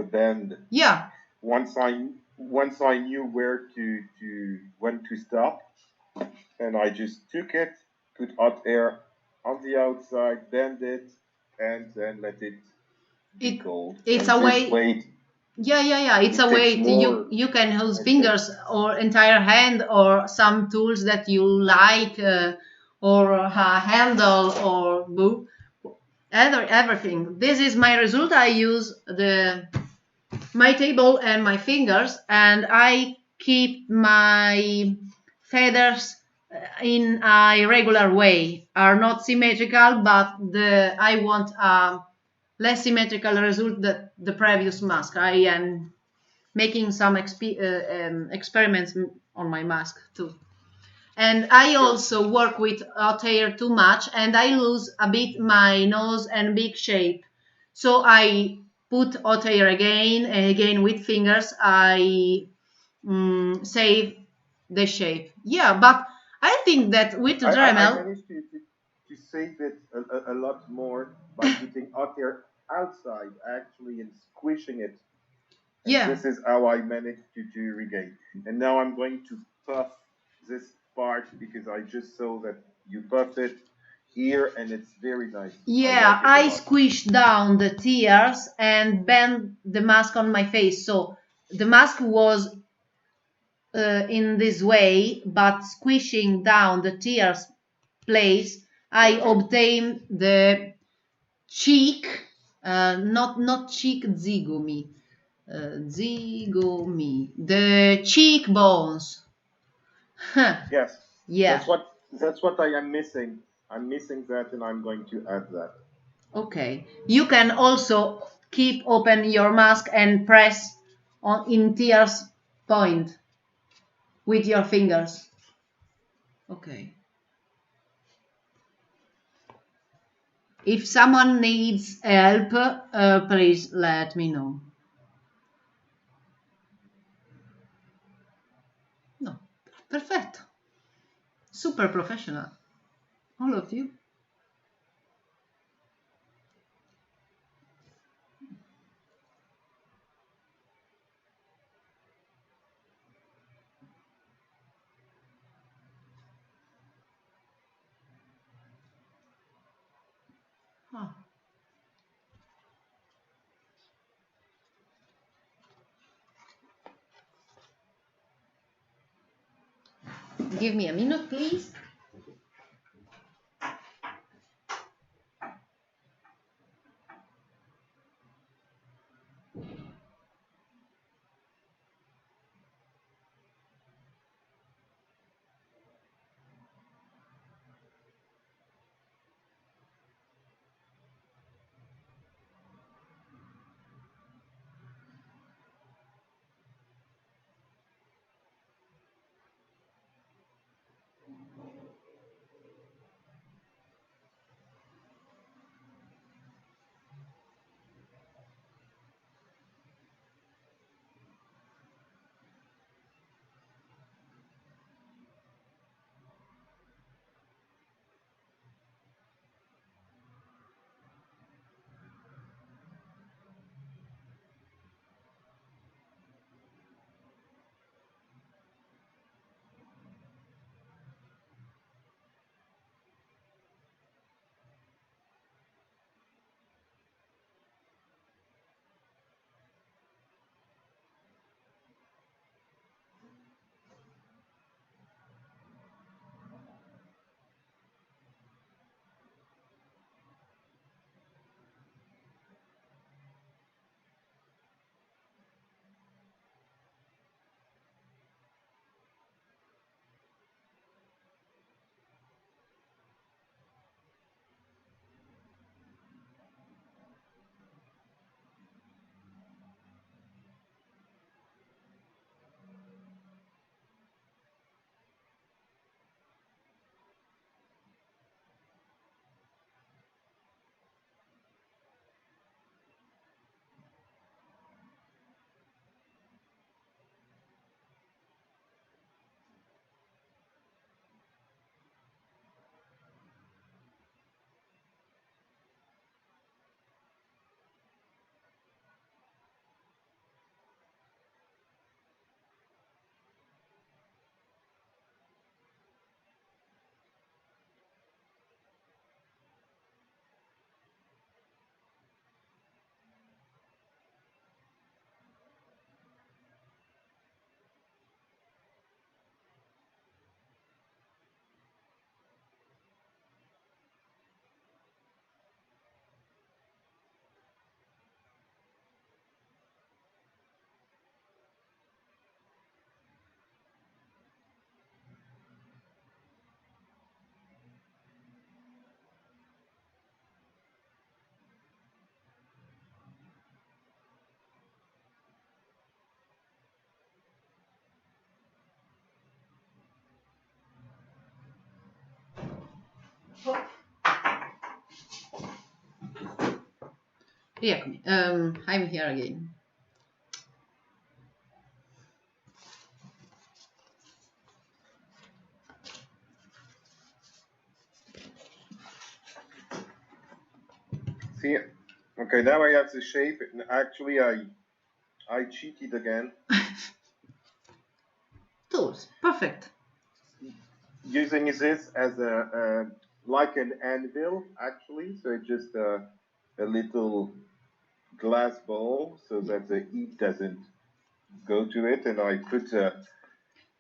bend. Yeah. Once I knew where to when to stop, and I just took it, put hot air on the outside, bend it, and then let it be It cold. it's And a this way. way, Yeah, yeah, yeah. It's it a takes way more, you can use I think. fingers or entire hand or some tools that you like, or a handle or everything. This is my result. I use the my table and my fingers, and I keep my feathers in a irregular way. Are not symmetrical, but I want a less symmetrical result than the previous mask. I am making some experiments on my mask too. And I Sure. also work with hot air too much, and I lose a bit my nose and big shape. So I put hot air again and again with fingers. I save the shape. Yeah, but I think that with I Dremel, managed to save it a lot more by putting hot air outside, actually, and squishing it. And yeah, this is how I managed to regain. And now I'm going to puff this part because I just saw that you puff it here and it's very nice. I yeah, like it a I lot. squish down the tears and bend the mask on my face. So the mask was in this way, but squishing down the tears place, I Uh-huh. obtain the cheek, not cheek zigomi, zigomi, the cheekbones. Huh, Yes, yeah, that's what I am missing. I'm missing that, and I'm going to add that. okay. You can also keep open your mask and press on in tears point with your fingers. Okay. If someone needs help, please let me know. No, perfetto. Super professional. All of you. Oh. Give me a minute, please. Rieccomi. I'm here again. See, okay, now I have the shape. And actually, I cheated again. Tools. Perfect. Using this as a like an anvil, actually. So it's just a little glass bowl so that the heat doesn't go to it, and I put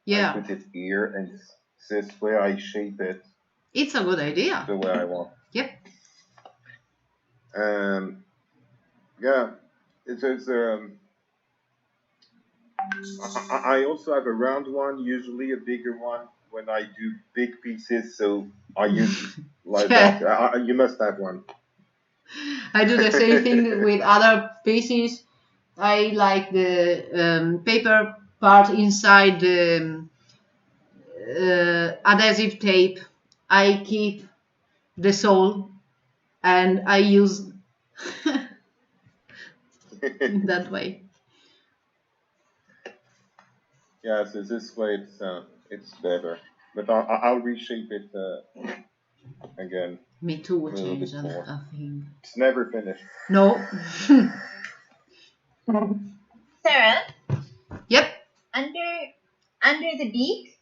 Yeah. I put it here, and this way I shape it It's a good idea. the way I want. Yep. Yeah, it's I also have a round one, usually a bigger one when I do big pieces. So I use like Yeah. that. You must have one. I do the same thing with other pieces. I like the paper part inside the adhesive tape. I keep the sole and I use in that way. Yeah, so this way it's better. But I'll reshape it again. Me too, A little change bit more. a thing. It's never finished. No. Sarah, Yep. under the beak,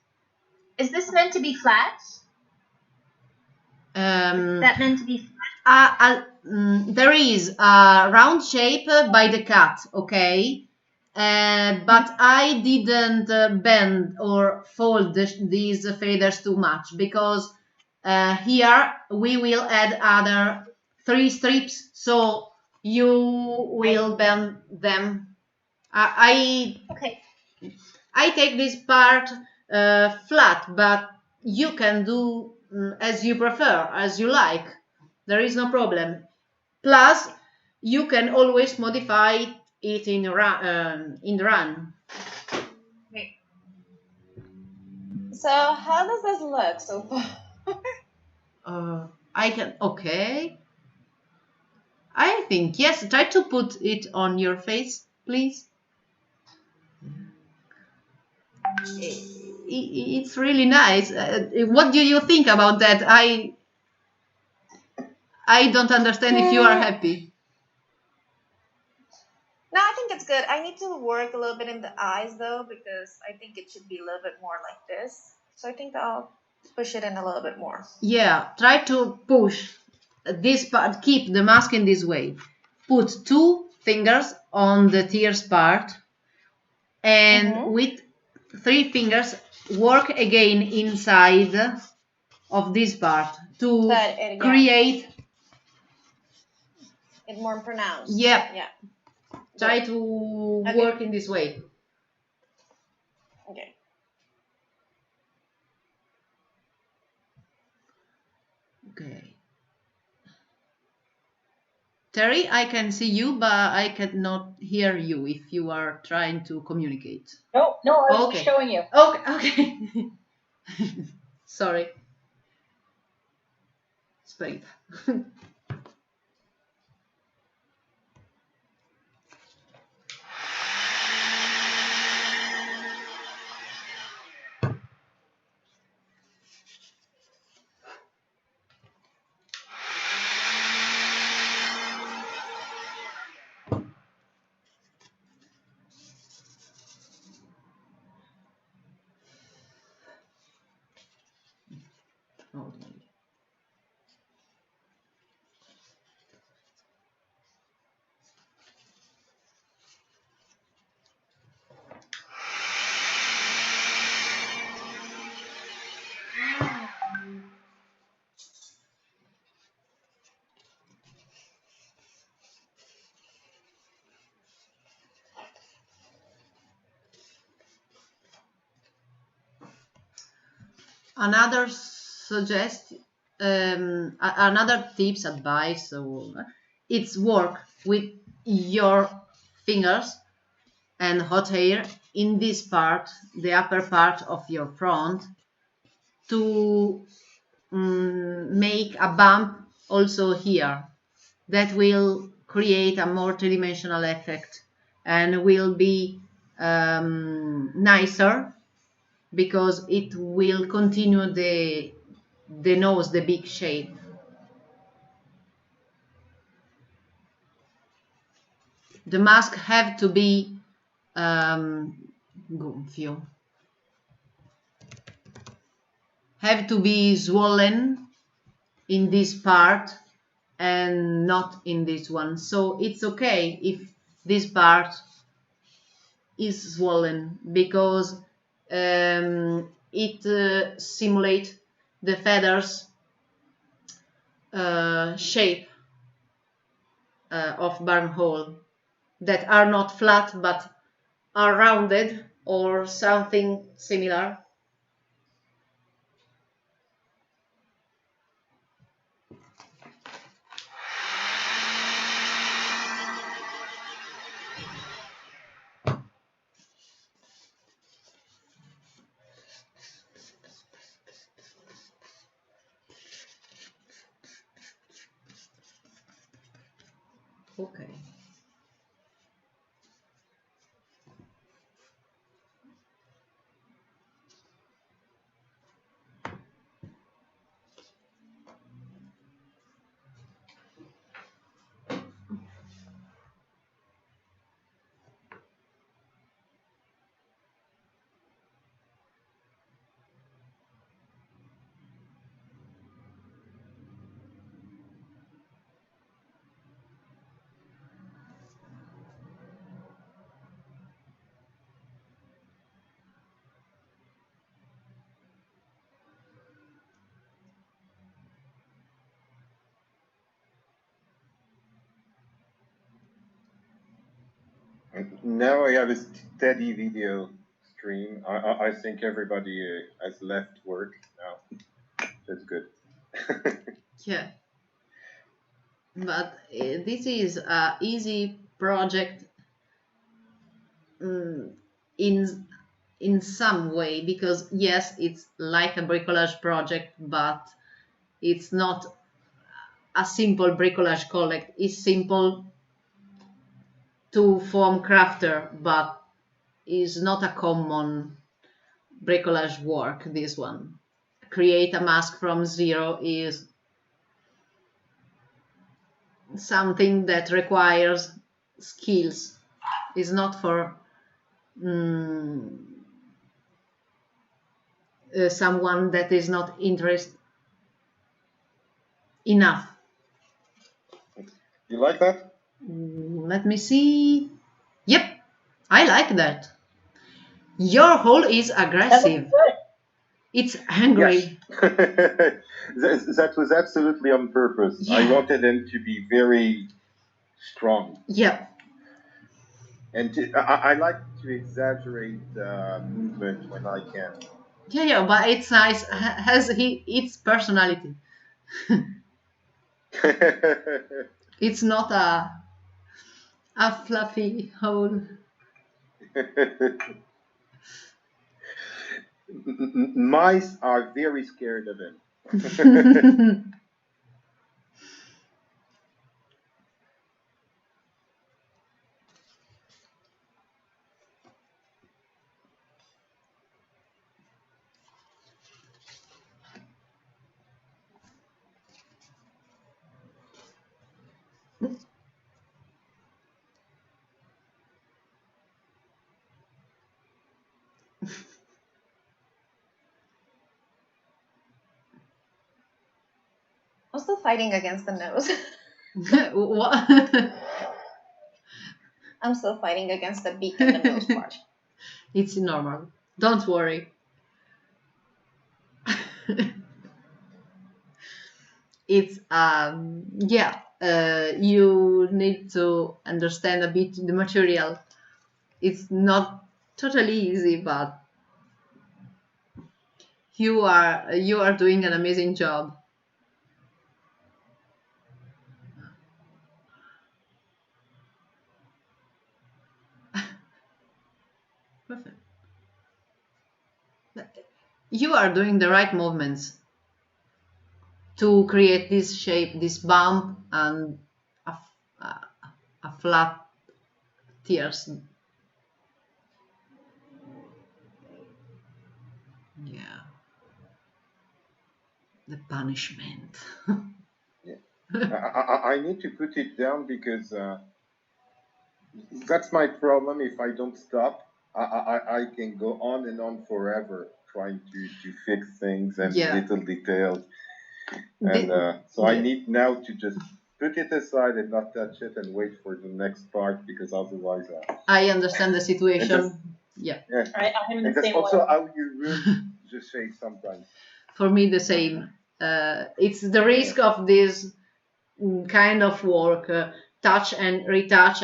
is this meant to be flat? That meant to be flat? There is a round shape by the cut, okay? But I didn't bend or fold these feathers too much because here we will add other 3 strips, so you will bend them. Okay. I take this part flat, but you can do as you prefer, as you like. There is no problem. Plus, you can always modify it in the run. Wait. So how does this look so far? I can. Okay. I think yes. Try to put it on your face, please. It's really nice. What do you think about that? I don't understand if you are happy. No, I think it's good. I need to work a little bit in the eyes though, because I think it should be a little bit more like this. So I think I'll push it in a little bit more. Yeah, try to push this part, keep the mask in this way. Put 2 fingers on the tears part and with 3 fingers work again inside of this part to create it more pronounced. Yeah. Yeah. Try to work in this way. Okay. Okay. Terry, I can see you, but I cannot hear you if you are trying to communicate. No, I was just showing you. Okay. Sorry. Spade. Another another tips advice, it's work with your fingers and hot air in this part, the upper part of your front, to make a bump also here that will create a more three-dimensional effect and will be nicer because it will continue the nose, the big shape. The mask have to be gonfio, have to be swollen in this part and not in this one. So it's okay if this part is swollen because it simulates the feathers shape of barn hole that are not flat but are rounded or something similar. Okay. Now I have a steady video stream. I think everybody has left work now. That's good. Yeah. But this is a easy project in some way because yes, it's like a bricolage project, but it's not a simple bricolage collect. It's simple to form crafter, but is not a common bricolage work. This one, create a mask from zero, is something that requires skills. It's not for someone that is not interested enough. You like that? Let me see. Yep, I like that. Your hole is That looks aggressive. good. It's angry. Yes. that was absolutely on purpose. I Yeah. wanted them to be very strong. Yep. And I like to exaggerate movement when I can. Yeah, but it's nice. Has its personality. It's not a fluffy hole. Mice are very scared of him. I'm still fighting against the nose. What? I'm still fighting against the beak and the nose part. It's normal. Don't worry. It's yeah. You need to understand a bit the material. It's not totally easy, but you are doing an amazing job. Perfect. You are doing the right movements. to create this shape, this bump, and a flat tears. Yeah, the punishment. I need to put it down because that's my problem. If I don't stop, I can go on and on forever trying to fix things and Yeah. little details. And so I need now to just put it aside and not touch it and wait for the next part because otherwise. I understand the situation. Yeah. Yeah. I'm in the And that's same also way. how you ruin the shape sometimes. For me, the same. It's the risk of this kind of work, touch and retouch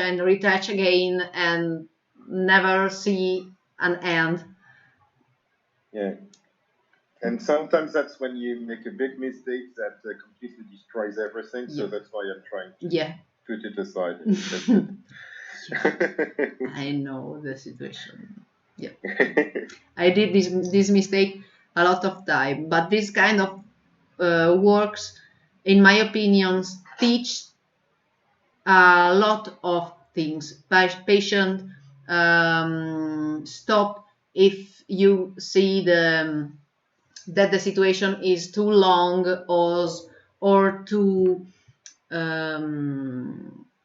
again, and never see an end. Yeah. And sometimes that's when you make a big mistake that completely destroys everything. So Yeah. that's why I'm trying to Yeah. put it aside. And that's it. I know the situation. Yeah. I did this mistake a lot of time, but this kind of works, in my opinions, teach a lot of things. Patient, stop if you see that the situation is too long or too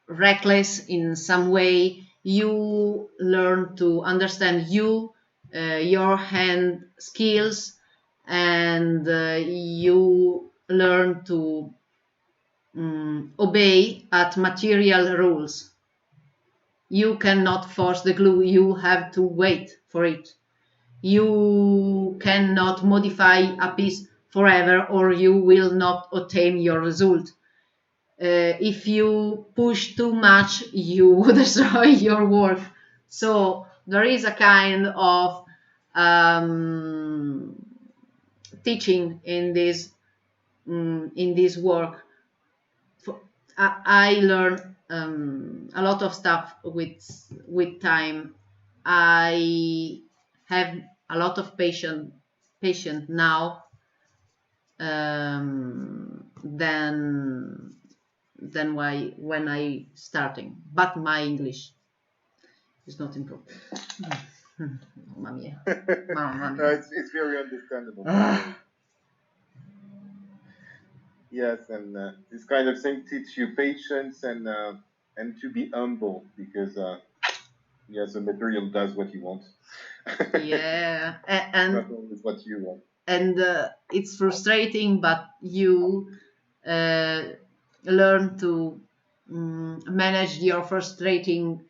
reckless in some way. You learn to understand your hand skills, and you learn to obey at material rules. You cannot force the glue, you have to wait for it. You cannot modify a piece forever or you will not obtain your result. If you push too much, you destroy your work. So there is a kind of teaching in this work. I learned a lot of stuff with time. I have a lot of patient now than when I starting. But my English is not improved. Mamma mia. Mamma No, mia. it's very understandable. Yes, and this kind of thing teach you patience and to be humble because yes, the material does what you want. Yeah, and Not always what you want. and it's frustrating, but you learn to manage your frustrating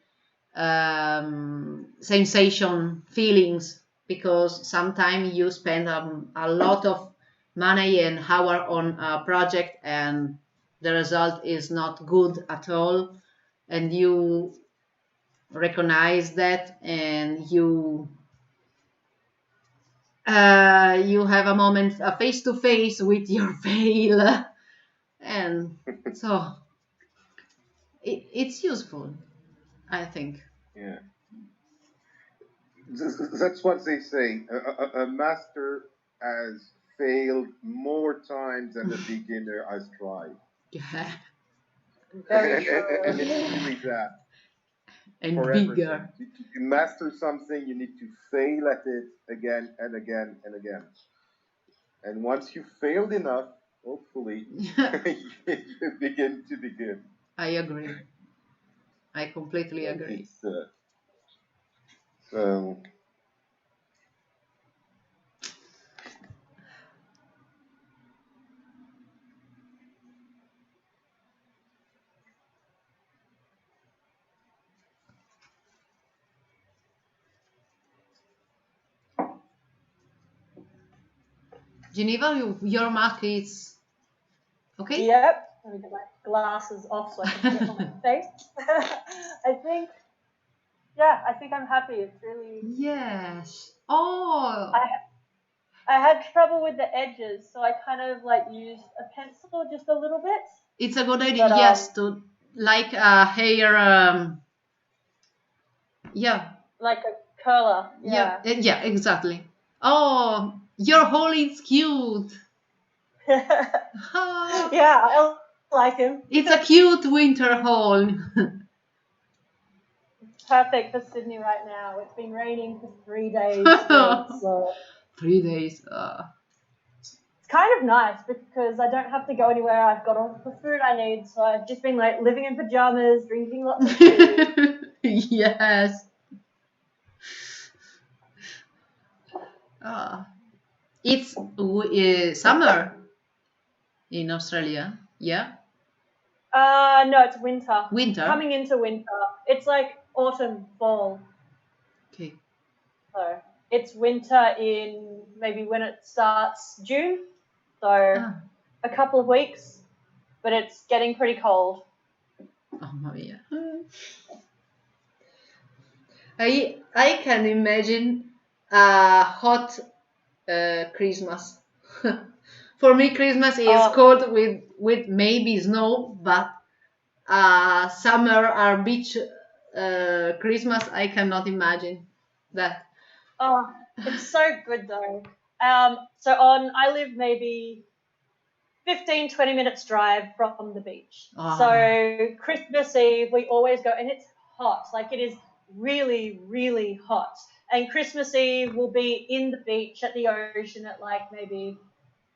sensation feelings, because sometimes you spend a lot of money and hour on a project and the result is not good at all, and you recognize that, and you have a moment, a face to face with your fail, and so it's useful, I think. Yeah, that's what they say. A master has failed more times than a beginner has tried. Yeah, Very true. And it's really that. and For bigger. everything. To master something, you need to fail at it again and again and again. And once you failed enough, hopefully, you begin to be good. I agree. I completely And agree. it's so. Geneva, your mark is okay? Yep. Let me get my glasses off so I can see it on my face. I think I'm happy. It's really. Yes. Oh, I had trouble with the edges, so I kind of like used a pencil just a little bit. it's a good idea. But, Yes, to like a hair. Yeah. Like a curler. Yeah. Yeah. Exactly. Oh, your hole is cute. Ah, Yeah, I like him. it's a cute winter hole. Perfect for Sydney right now. It's been raining for 3 days straight, so 3 days. it's kind of nice because I don't have to go anywhere. I've got all the food I need, so I've just been like living in pajamas, drinking lots of tea. Yes. It's summer in Australia. Yeah. No, it's winter. Winter. Coming into winter. It's like autumn, fall. Okay. So it's winter in maybe when it starts June. So a couple of weeks, but it's getting pretty cold. Oh Maria. I can imagine a hot Christmas. For me, Christmas is cold with maybe snow, but summer or beach Christmas, I cannot imagine that. Oh, it's so good though. I live maybe 15, 20 minutes drive from the beach. So Christmas Eve, we always go, and it's hot. Like it is really, really hot. And Christmas Eve, we'll be in the beach at the ocean at like maybe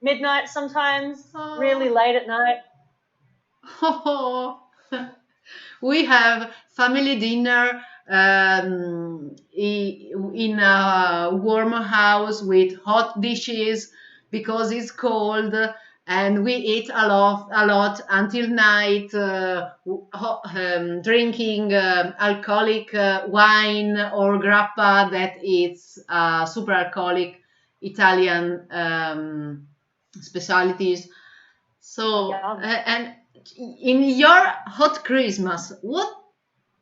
midnight sometimes, really late at night. We have family dinner in a warm house with hot dishes because it's cold, and we eat a lot until night, drinking alcoholic wine or grappa, that is super alcoholic Italian specialties. So and in your hot Christmas, what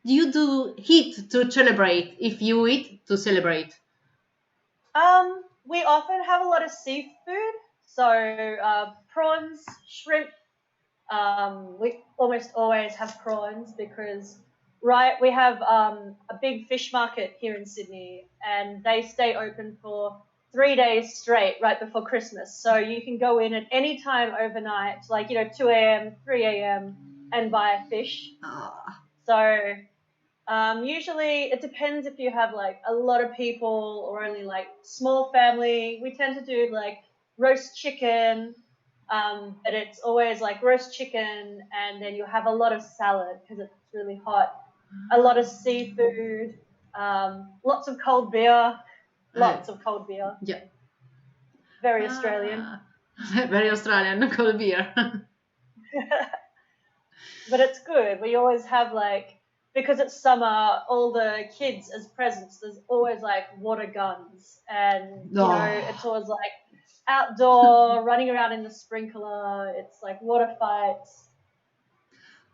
do you do eat to celebrate, if you eat to celebrate? We often have a lot of seafood, so prawns, shrimp. We almost always have prawns because we have a big fish market here in Sydney, and they stay open for 3 days straight right before Christmas. So you can go in at any time overnight, like 2 a.m., 3 a.m., and buy fish. So usually it depends if you have like a lot of people or only like small family. We tend to do like roast chicken, but it's always like roast chicken, and then you have a lot of salad because it's really hot, a lot of seafood, lots of cold beer, Yeah. Very Australian. Very Australian, cold beer. But it's good. We always have because it's summer, all the kids as presents, there's always like water guns, and it's always like outdoor, running around in the sprinkler. It's like water fights.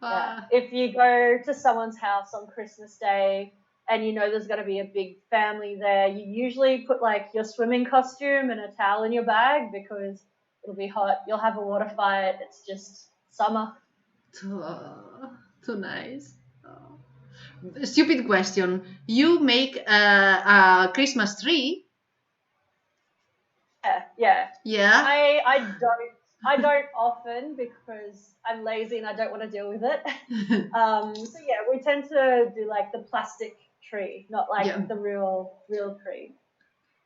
Yeah. If you go to someone's house on Christmas Day and there's going to be a big family there, you usually put like your swimming costume and a towel in your bag because it'll be hot. You'll have a water fight. It's just summer. Too nice. Stupid question. You make a Christmas tree? Yeah. Yeah. I don't often because I'm lazy and I don't want to deal with it. So yeah, we tend to do like the plastic tree, not like the real tree.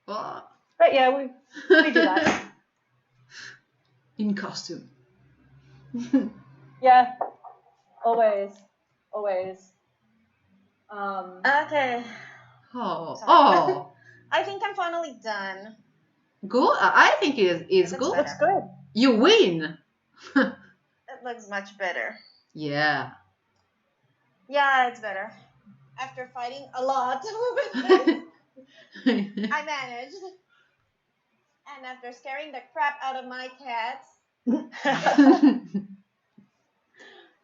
Oh. But yeah, we do that. In costume. Yeah. Always. Okay. Oh. I think I'm finally done. Good. I think it's good. Looks good. You win. It looks much better. Yeah. Yeah, it's better. After fighting a lot with this, I managed. And after scaring the crap out of my cats,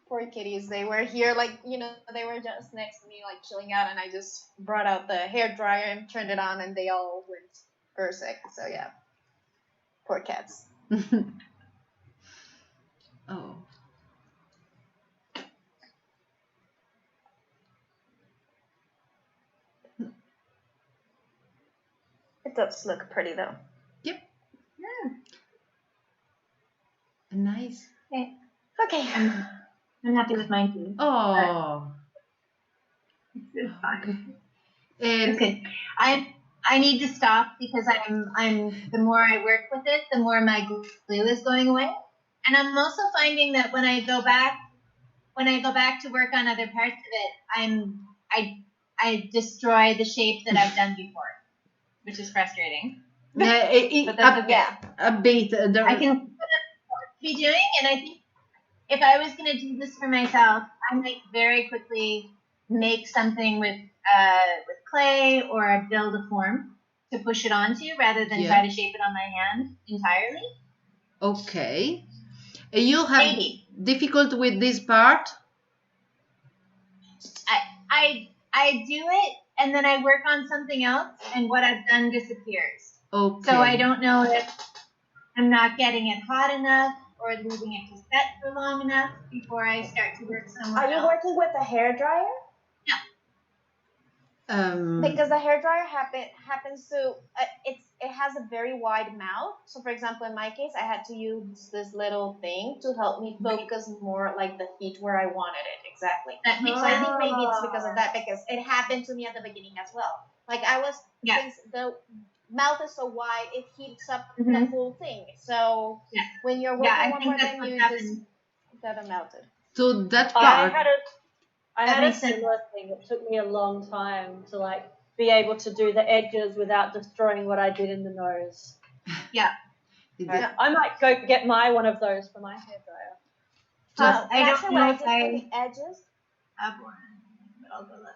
poor kitties, they were here, they were just next to me, like chilling out, and I just brought out the hair dryer and turned it on, and they all went berserk. So yeah, poor cats. Oh. It does look pretty though. Yep. Yeah. Nice. Okay, I'm happy with mine too. Oh. It's fine. And It's good. I need to stop because I'm the more I work with it, the more my glue is going away. And I'm also finding that when I go back to work on other parts of it, I destroy the shape that I've done before, which is frustrating. But that's okay. Yeah. a bit. I can be doing, and I think if I was going to do this for myself, I might very quickly make something with clay or build a form to push it onto rather than try to shape it on my hand entirely. Okay. You have Maybe. difficult with this part? I do it and then I work on something else and what I've done disappears. Okay. So I don't know if I'm not getting it hot enough or leaving it to set for long enough before I start to work somewhere Are you else. working with a hairdryer? Because the hairdryer happens to it has a very wide mouth. So for example, in my case, I had to use this little thing to help me focus more like the heat where I wanted it exactly. That makes So I think sense. maybe it's because of that, because it happened to me at the beginning as well. Like I was since the mouth is so wide, it heats up the whole thing. So when you're working one more time, you just get it melted. So that part. I had a similar thing. It took me a long time to like be able to do the edges without destroying what I did in the nose. Yeah. I might go get one of those for my hairdryer. I don't know if for the edges have one, but I'll go look.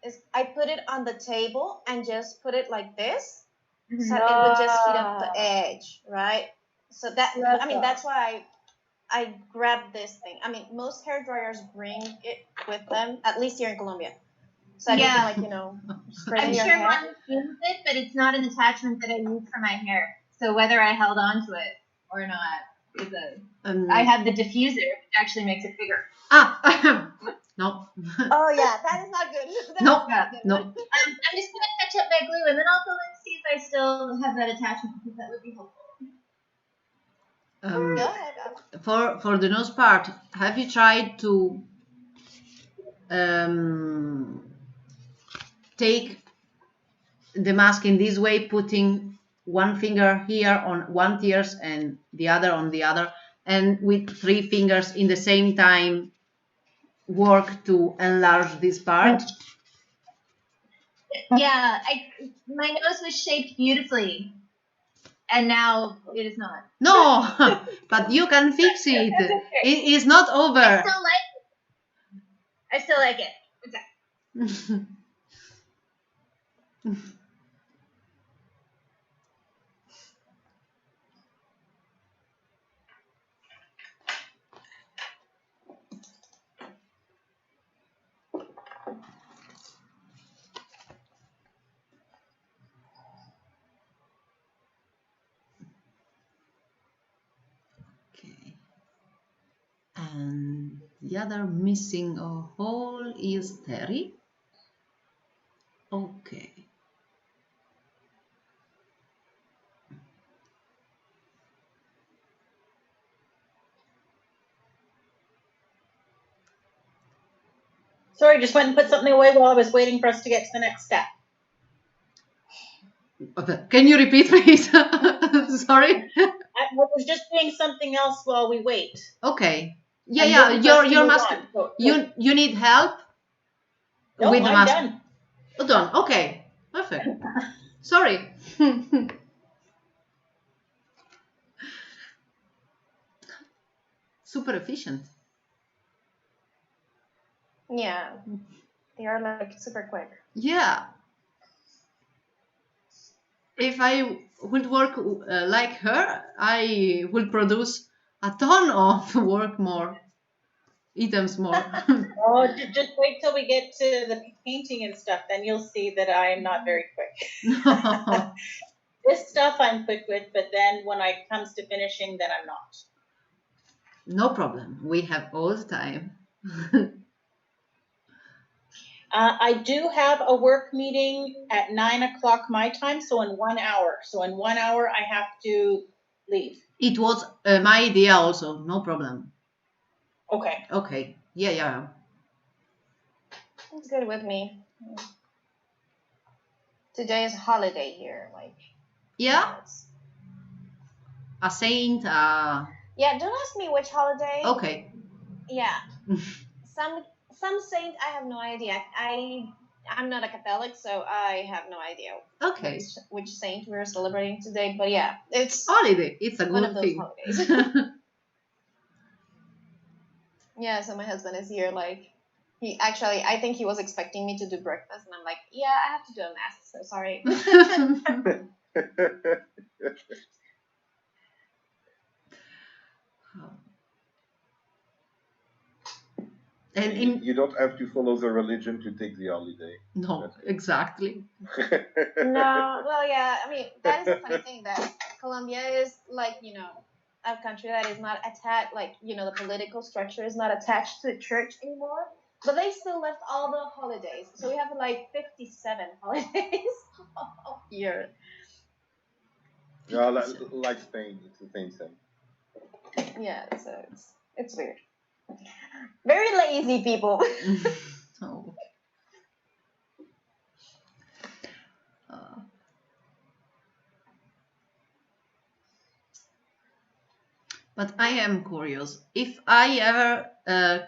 Is I put it on the table and just put it like this, so it would just heat up the edge, right? So that's why I grabbed this thing. I mean, most hair dryers bring it with them, at least here in Colombia. So you can straighten your hair. I'm sure one came with it, but it's not an attachment that I use for my hair. So whether I held on to it or not is I have the diffuser, which actually makes it bigger. No. Oh yeah, that is not good. No. I'm just gonna touch up my glue and then I'll go and see if I still have that attachment because that would be helpful. Go ahead. For the nose part, have you tried to take the mask in this way, putting one finger here on one ears and the other on the other, and with 3 fingers in the same time work to enlarge this part? Yeah, my nose was shaped beautifully, and now it is not. No, but you can fix it. It is not over. I still like it. Exactly. Okay. And the other missing a hole is Terry. Okay. Sorry, just went and put something away while I was waiting for us to get to the next step. Can you repeat, please? Sorry. I was just doing something else while we wait. Okay. Yeah. Your mask. You need help No, with the I'm mask. done. Oh, done. Okay. Perfect. Sorry. Super efficient. Yeah, they are like super quick. Yeah. If I would work like her, I would produce a ton of items more. Oh, just wait till we get to the painting and stuff, then you'll see that I'm not very quick. No. This stuff I'm quick with, but then when it comes to finishing, then I'm not. No problem. We have all the time. I do have a work meeting at 9 o'clock my time, so in 1 hour. So in 1 hour, I have to leave? It was my idea also. No problem. Okay. Okay. Yeah. It's good with me. Today is a holiday here. Like, Yeah. it's... A saint. Yeah, don't ask me which holiday. Okay. Yeah. Some saint, I have no idea. I'm not a Catholic, so I have no idea Okay. which saint we're celebrating today. But yeah, it's Holiday. It's a one good of those thing. holidays. Yeah, so my husband is here. Like, I think he was expecting me to do breakfast, and I'm like, yeah, I have to do a mass, so sorry. And You don't have to follow the religion to take the holiday. no, exactly. No, well, yeah, I mean, that is a funny thing that Colombia is like, a country that is not attached, like, the political structure is not attached to the church anymore. But they still left all the holidays. So we have like 57 holidays a year. Yeah, like Spain, it's the same thing. Yeah, so it's weird. Very lazy people. Oh. But I am curious. If I ever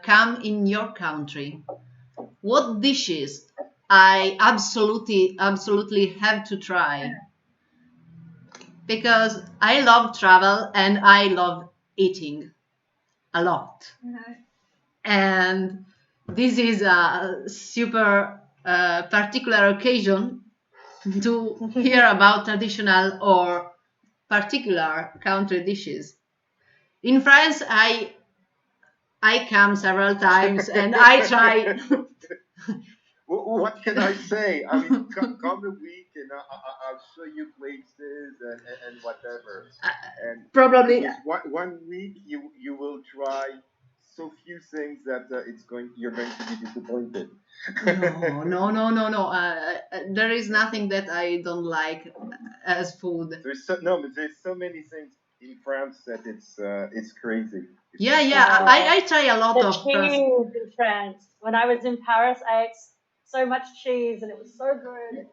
come in your country, what dishes I absolutely have to try? Because I love travel and I love eating a lot. And this is a super particular occasion to hear about traditional or particular country dishes. In France, I come several times and I try. What can I say? I mean, come a week and I'll show you places and whatever. And Probably. because one week you will try so few things that you're going to be disappointed. No. There is nothing that I don't like as food. There's so many things in France that it's crazy. Yeah. I try a lot The of cheese in France. When I was in Paris, I ate so much cheese and it was so good.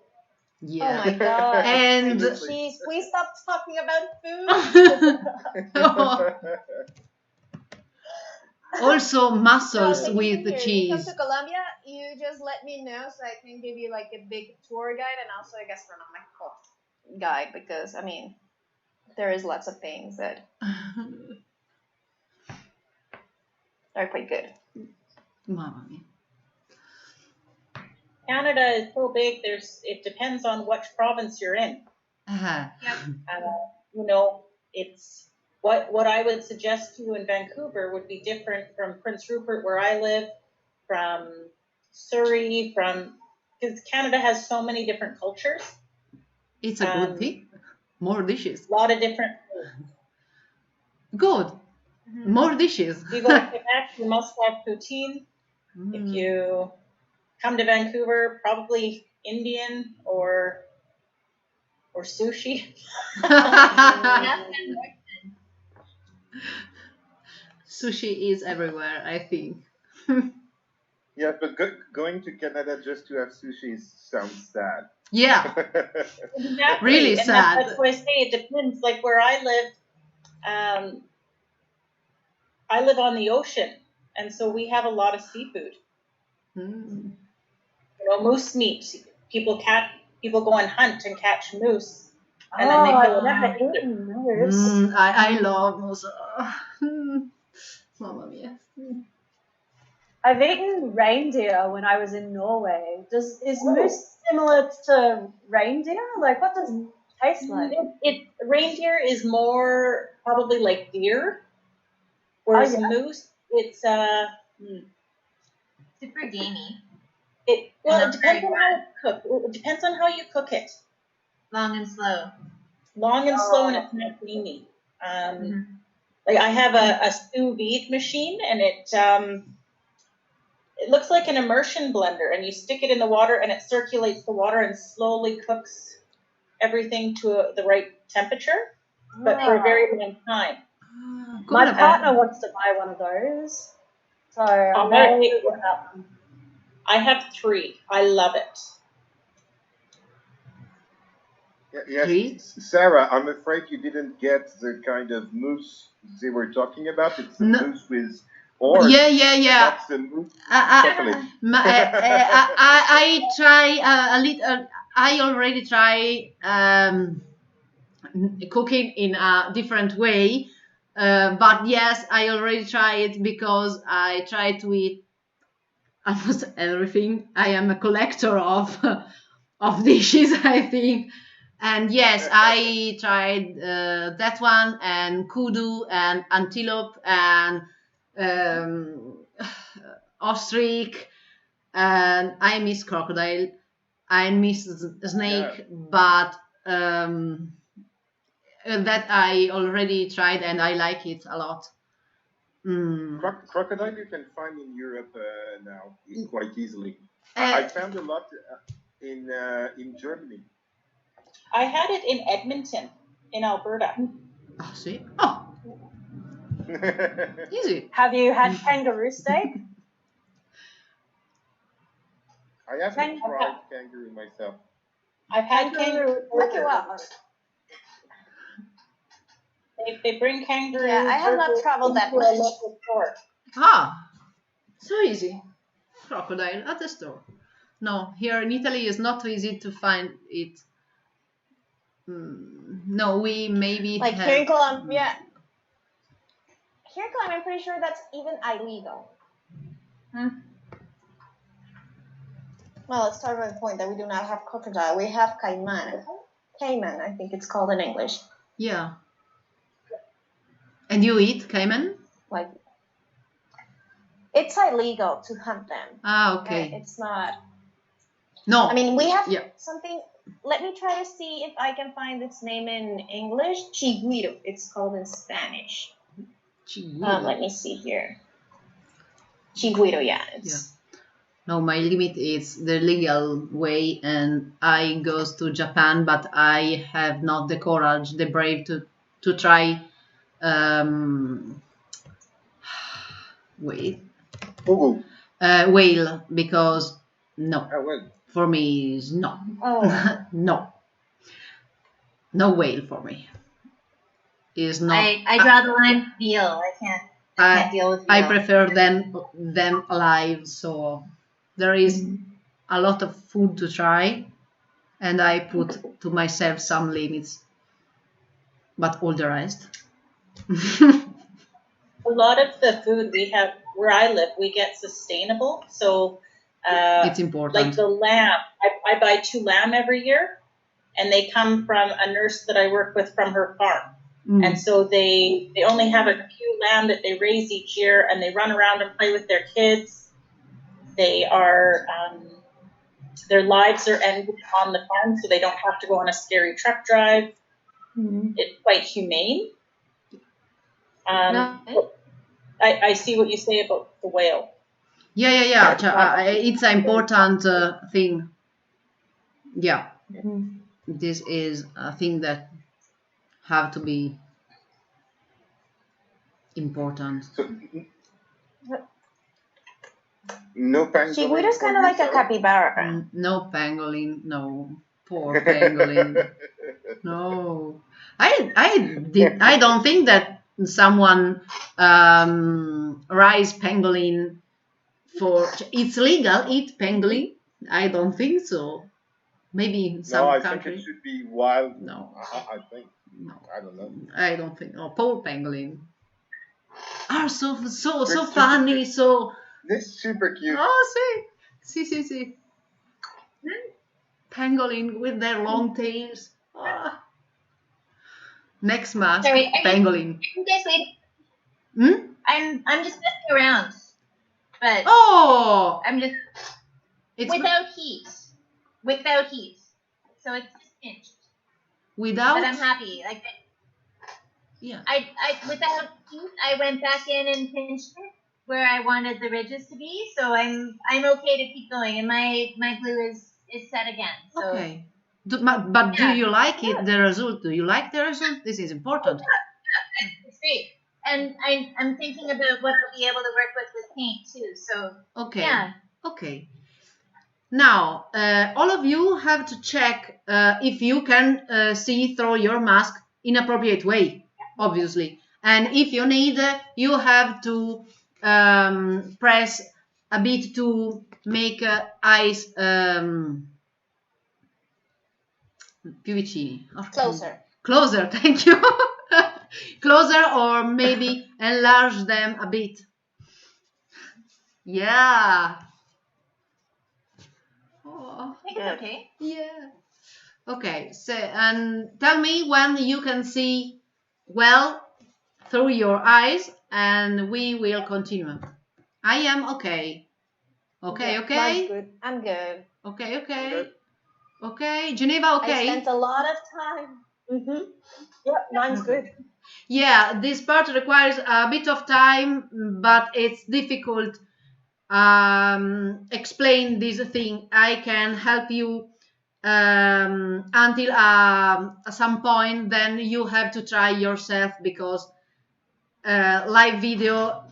Yeah. Oh my god. And Cheese, please stop talking about food. also mussels No, with the here. You cheese. come to Colombia, you just let me know so I can give you like a big tour guide and also a gastronomical guide because I mean there is lots of things that are quite good. Mamma mia. Canada is so big. It depends on which province you're in. It's what I would suggest to you in Vancouver would be different from Prince Rupert, where I live, from Surrey, because Canada has so many different cultures. It's a good thing. More dishes. A lot of different. Good. More dishes. If you go to Quebec, you must have poutine. If you come to Vancouver, probably Indian or sushi. Sushi is everywhere, I think. Yeah, but going to Canada just to have sushi sounds sad. Yeah. Exactly. Really and sad. That's why I say it depends. Like where I live, I live on the ocean, and so we have a lot of seafood. Moose meat. People go and hunt and catch moose, and then they I've never eaten moose. I love moose. Mamma mia. I've eaten reindeer when I was in Norway. Is moose similar to reindeer? Like, what does it taste like? Reindeer is more probably like deer, whereas moose, it's Super gamey. It depends on how it's cooked. It depends on how you cook it. Long and slow. Long and slow, and it's not creamy. Like I have a sous vide machine, and it looks like an immersion blender, and you stick it in the water, and it circulates the water and slowly cooks everything to the right temperature. but for a very long time. My Coconut. partner wants to buy one of those. So I'm very very big. good about them. I have 3. I love it. Yes, Three? Sarah, I'm afraid you didn't get the kind of mousse they were talking about. It's a No. mousse with orange. Yeah. That's the mousse chocolate. I try a little. I already try cooking in a different way, but yes, I already try it because I try to eat almost everything. I am a collector of of dishes, I think. And yes, I tried that one and kudu and antelope and um, ostrich, and I miss crocodile. I miss snake, but that I already tried and I like it a lot. Crocodile you can find in Europe now quite easily. I found a lot in Germany. I had it in Edmonton, in Alberta. Oh, see? Oh, easy. Have you had kangaroo steak? I haven't tried kangaroo myself. I've had kangaroo. Look you up. They bring kangaroo. Yeah, I have not traveled that into a much. local store. Ah, so easy. Crocodile at the store. No, here in Italy is not easy to find it. No, we maybe Like have. here in Colombia. Here in Colombia, I'm pretty sure that's even illegal. Well, let's start with the point that we do not have crocodile. We have caiman. Cayman, I think it's called in English. Yeah. And you eat caiman? Like, it's illegal to hunt them. Ah, okay. It's not. No. I mean, we have Yeah. something. Let me try to see if I can find its name in English. Chigüiro. It's called in Spanish. Let me see here. Chigüiro, yeah. No, my limit is the legal way, and I goes to Japan, but I have not the courage, the brave to try. Wait. Whale, because no. For me is no. Oh. No whale for me. Is not. I draw the line veal. I can't deal with veal. I prefer them alive. So there is a lot of food to try, and I put to myself some limits. But all the rest. A lot of the food we have where I live, we get sustainable. So it's important. Like the lamb, I buy 2 lamb every year, and they come from a nurse that I work with from her farm. And so they only have a few lamb that they raise each year, and they run around and play with their kids. They are their lives are ended on the farm, so they don't have to go on a scary truck drive. It's quite humane. I see what you say about the whale. Yeah. It's an important thing. Yeah. This is a thing that have to be important. So, no pangolin. Chigüiro is kind of like a capybara. No pangolin. No, poor pangolin. No, I don't think that someone raise pangolin for. It's legal eat pangolin. I don't think so. Maybe in some countries. Think it should be wild. No, I think. No, I don't know. I don't think. Oh, poor pangolin. Are so funny. So. They're super cute. Oh, see. Pangolin with their long tails. Ah. Next match, Sorry, pangolin. You guys wait. I'm just messing around, but I'm just without heat. So it's just pinched. Without. But I'm happy. Like. Yeah. I without heat, I went back in and pinched it where I wanted the ridges to be. So I'm okay to keep going, and my glue is set again. So Okay. But do Yeah. you like it? The result? Do you like the result? This is important. It's great. And I'm thinking about what I'll be able to work with paint too. So Okay. yeah. Okay. Now, all of you have to check if you can see through your mask in appropriate way, obviously. And if you need, you have to press a bit to make eyes più vicini. Closer. Closer, thank you. Closer, or maybe enlarge them a bit. Yeah. Oh, I think it's okay. yeah. Okay, so and tell me when you can see well through your eyes, and we will continue. I am okay. Okay, Yeah, okay. mine's good. I'm good. Okay, okay. Good. Okay, Geneva, I okay. spent a lot of time. Mm-hmm. Yeah, mine's good. Yeah, this part requires a bit of time, but it's difficult. Explain this thing. I can help you until some point. Then you have to try yourself, because live video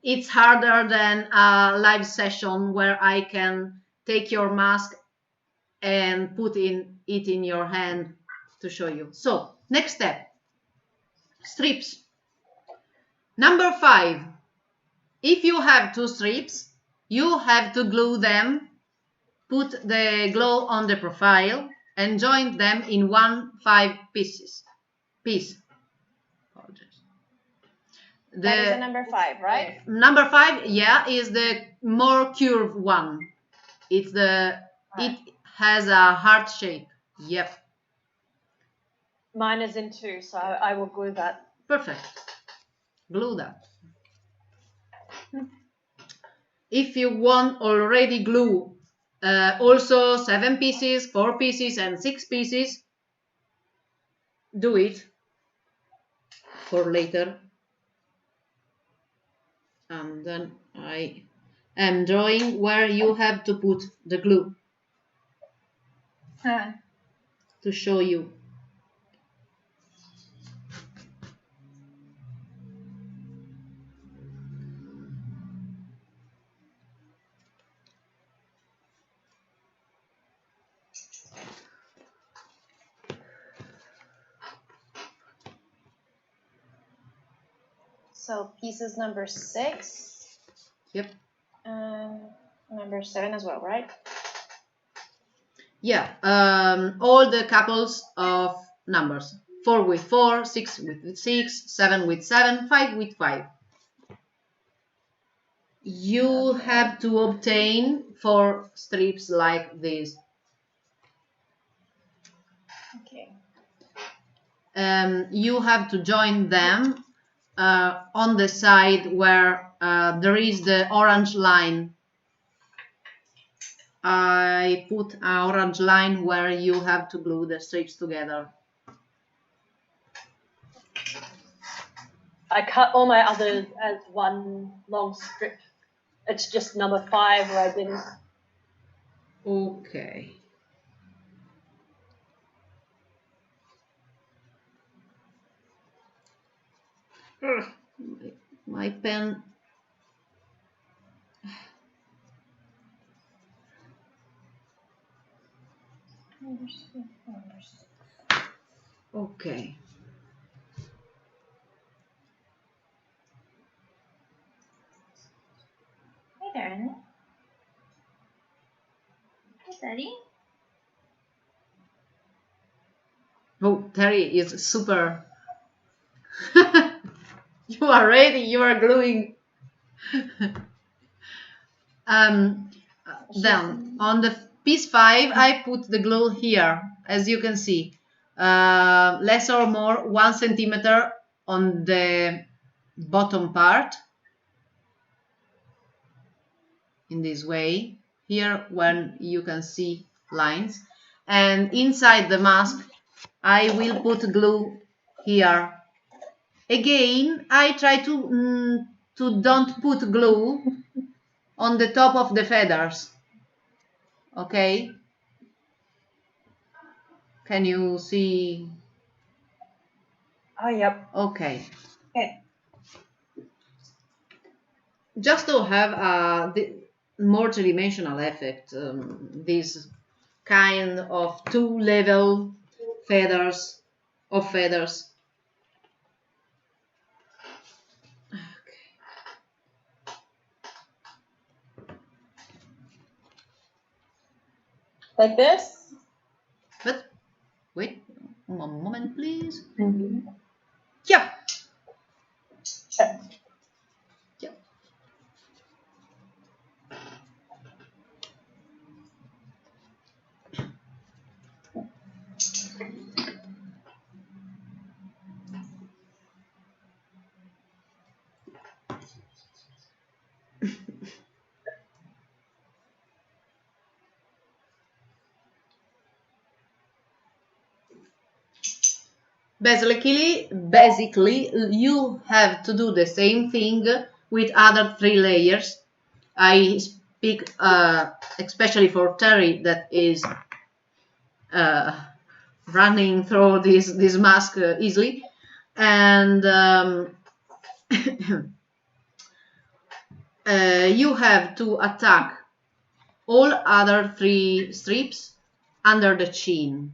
it's harder than a live session where I can take your mask and put it in your hand to show you. So next step, strips. Number 5. If you have 2 strips, you have to glue them, put the glue on the profile, and join them in 5 piece. That is a number 5, right? Number 5, yeah, is the more curved one. It has a heart shape. Yep. Mine is in 2, so I will glue that. Perfect. Glue that. If you want already glue also 7 pieces, 4 pieces, and 6 pieces, do it for later. And then I am drawing where you have to put the glue to show you. So pieces number 6. Yep. And number 7 as well, right? Yeah. All the couples of numbers. 4 with 4, 6 with 6, 7 with 7, 5 with 5. You have to obtain 4 strips like this. Okay. You have to join them on the side where there is the orange line. I put an orange line where you have to glue the strips together. I cut all my others as one long strip. It's just number 5 where I didn't. Okay. My pen. Okay. Hey there, Annie. Hey, Betty. Oh, Terry is super. You are ready. You are gluing. Then on the piece 5, I put the glue here, as you can see, less or more 1 centimeter on the bottom part, in this way, here when you can see lines, and inside the mask I will put glue here. Again, I try to don't put glue on the top of the feathers. Okay, Can you see? Oh, yep. Okay. Okay. Just to have the more three-dimensional effect, this kind of two-level feathers of feathers. Like this? But wait, one moment, please. Mhm. Yeah. Check. Yeah. Basically, you have to do the same thing with other three layers. I speak especially for Terry that is running through this mask easily, and you have to attack all other three strips under the chin.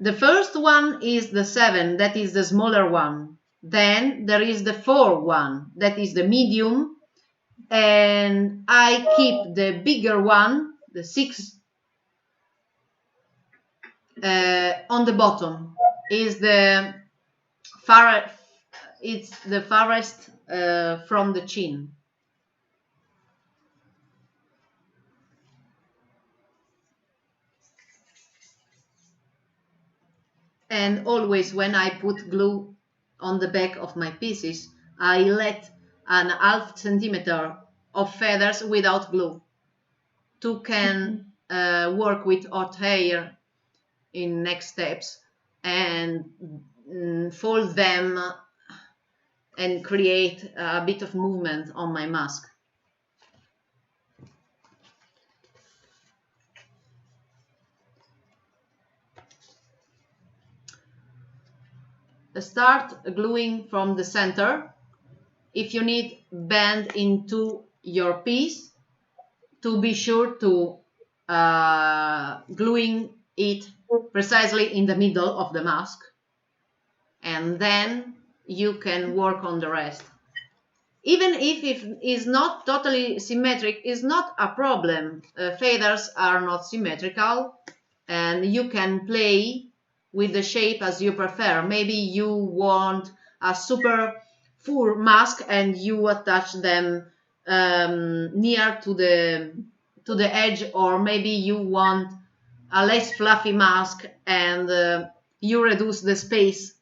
The first one is the 7, that is the smaller one. Then there is the 4 one, that is the medium. And I keep the bigger one, the 6, on the bottom. Is the it's the farthest from the chin. And always when I put glue on the back of my pieces, I let an half centimeter of feathers without glue to can work with hot hair in next steps and fold them and create a bit of movement on my mask. Start gluing from the center. If you need bend into your piece, to be sure to gluing it precisely in the middle of the mask, and then you can work on the rest. Even if it is not totally symmetric, is not a problem. Feathers are not symmetrical, and you can play with the shape as you prefer. Maybe you want a super full mask and you attach them near to the edge, or maybe you want a less fluffy mask and you reduce the space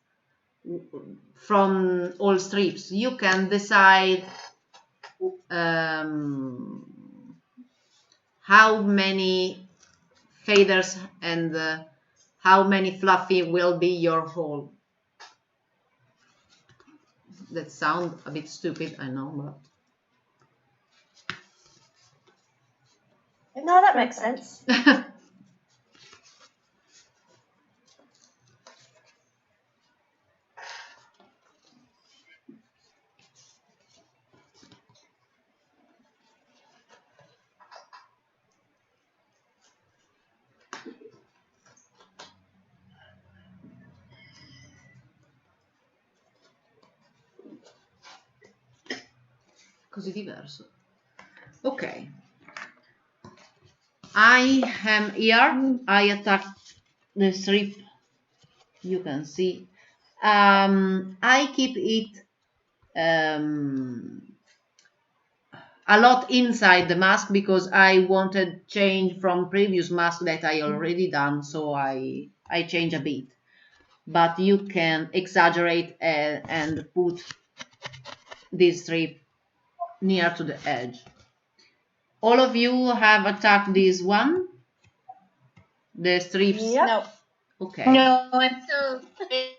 from all strips. You can decide how many feathers and how many fluffy will be your hole. That sounds a bit stupid, I know, No, that makes sense. but così diverso. Ok, I am here. I attack the strip. You can see. I keep it a lot inside the mask because I wanted change from previous mask that I already done, so I change a bit. But you can exaggerate and put this strip near to the edge. All of you have attacked this one? The strips? Yep. No. Okay. No, I'm still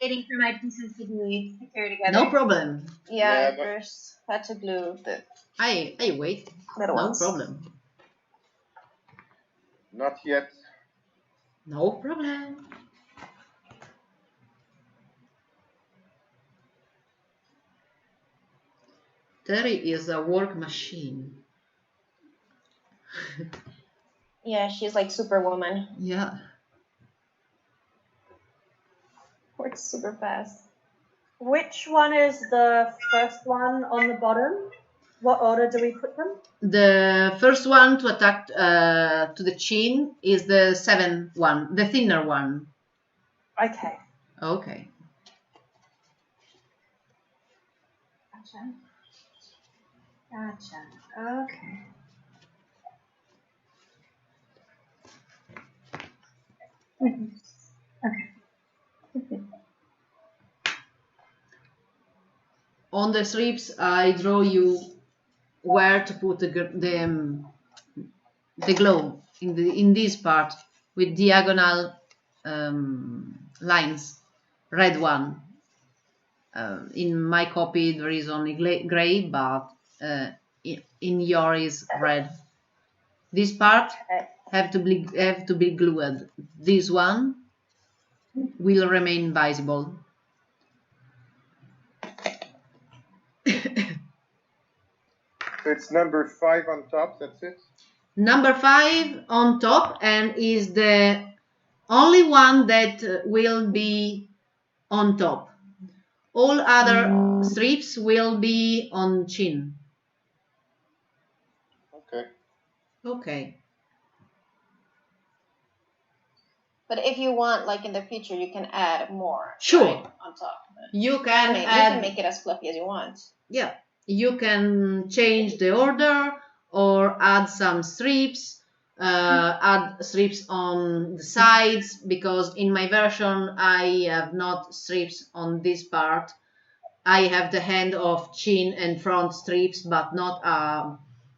waiting for my pieces to be secured together. No problem. Yeah, Yeah, but- first had to glue the I wait. little No ones. problem. Not yet. No problem. Terry is a work machine. Yeah, she's like Superwoman. Yeah. Works super fast. Which one is the first one on the bottom? What order do we put them? The first one to attack to the chin is the 7 one, the thinner one. Okay. Okay. Gotcha. Gotcha. Okay. Okay. On the strips, I draw you where to put the glow in this part with diagonal lines, red one. In my copy there is only gray, but in your is red. This part have to be glued. This one will remain visible. So it's number 5 on top, that's it? Number 5 on top, and is the only one that will be on top. All other strips will be on chin. Okay. Okay. But if you want, like in the future, you can add more. Sure. Right, on top. You can You add. can make it as fluffy as you want. Yeah. You can change the order or add some strips. Add strips on the sides, because in my version I have not strips on this part. I have the hand of chin and front strips, but not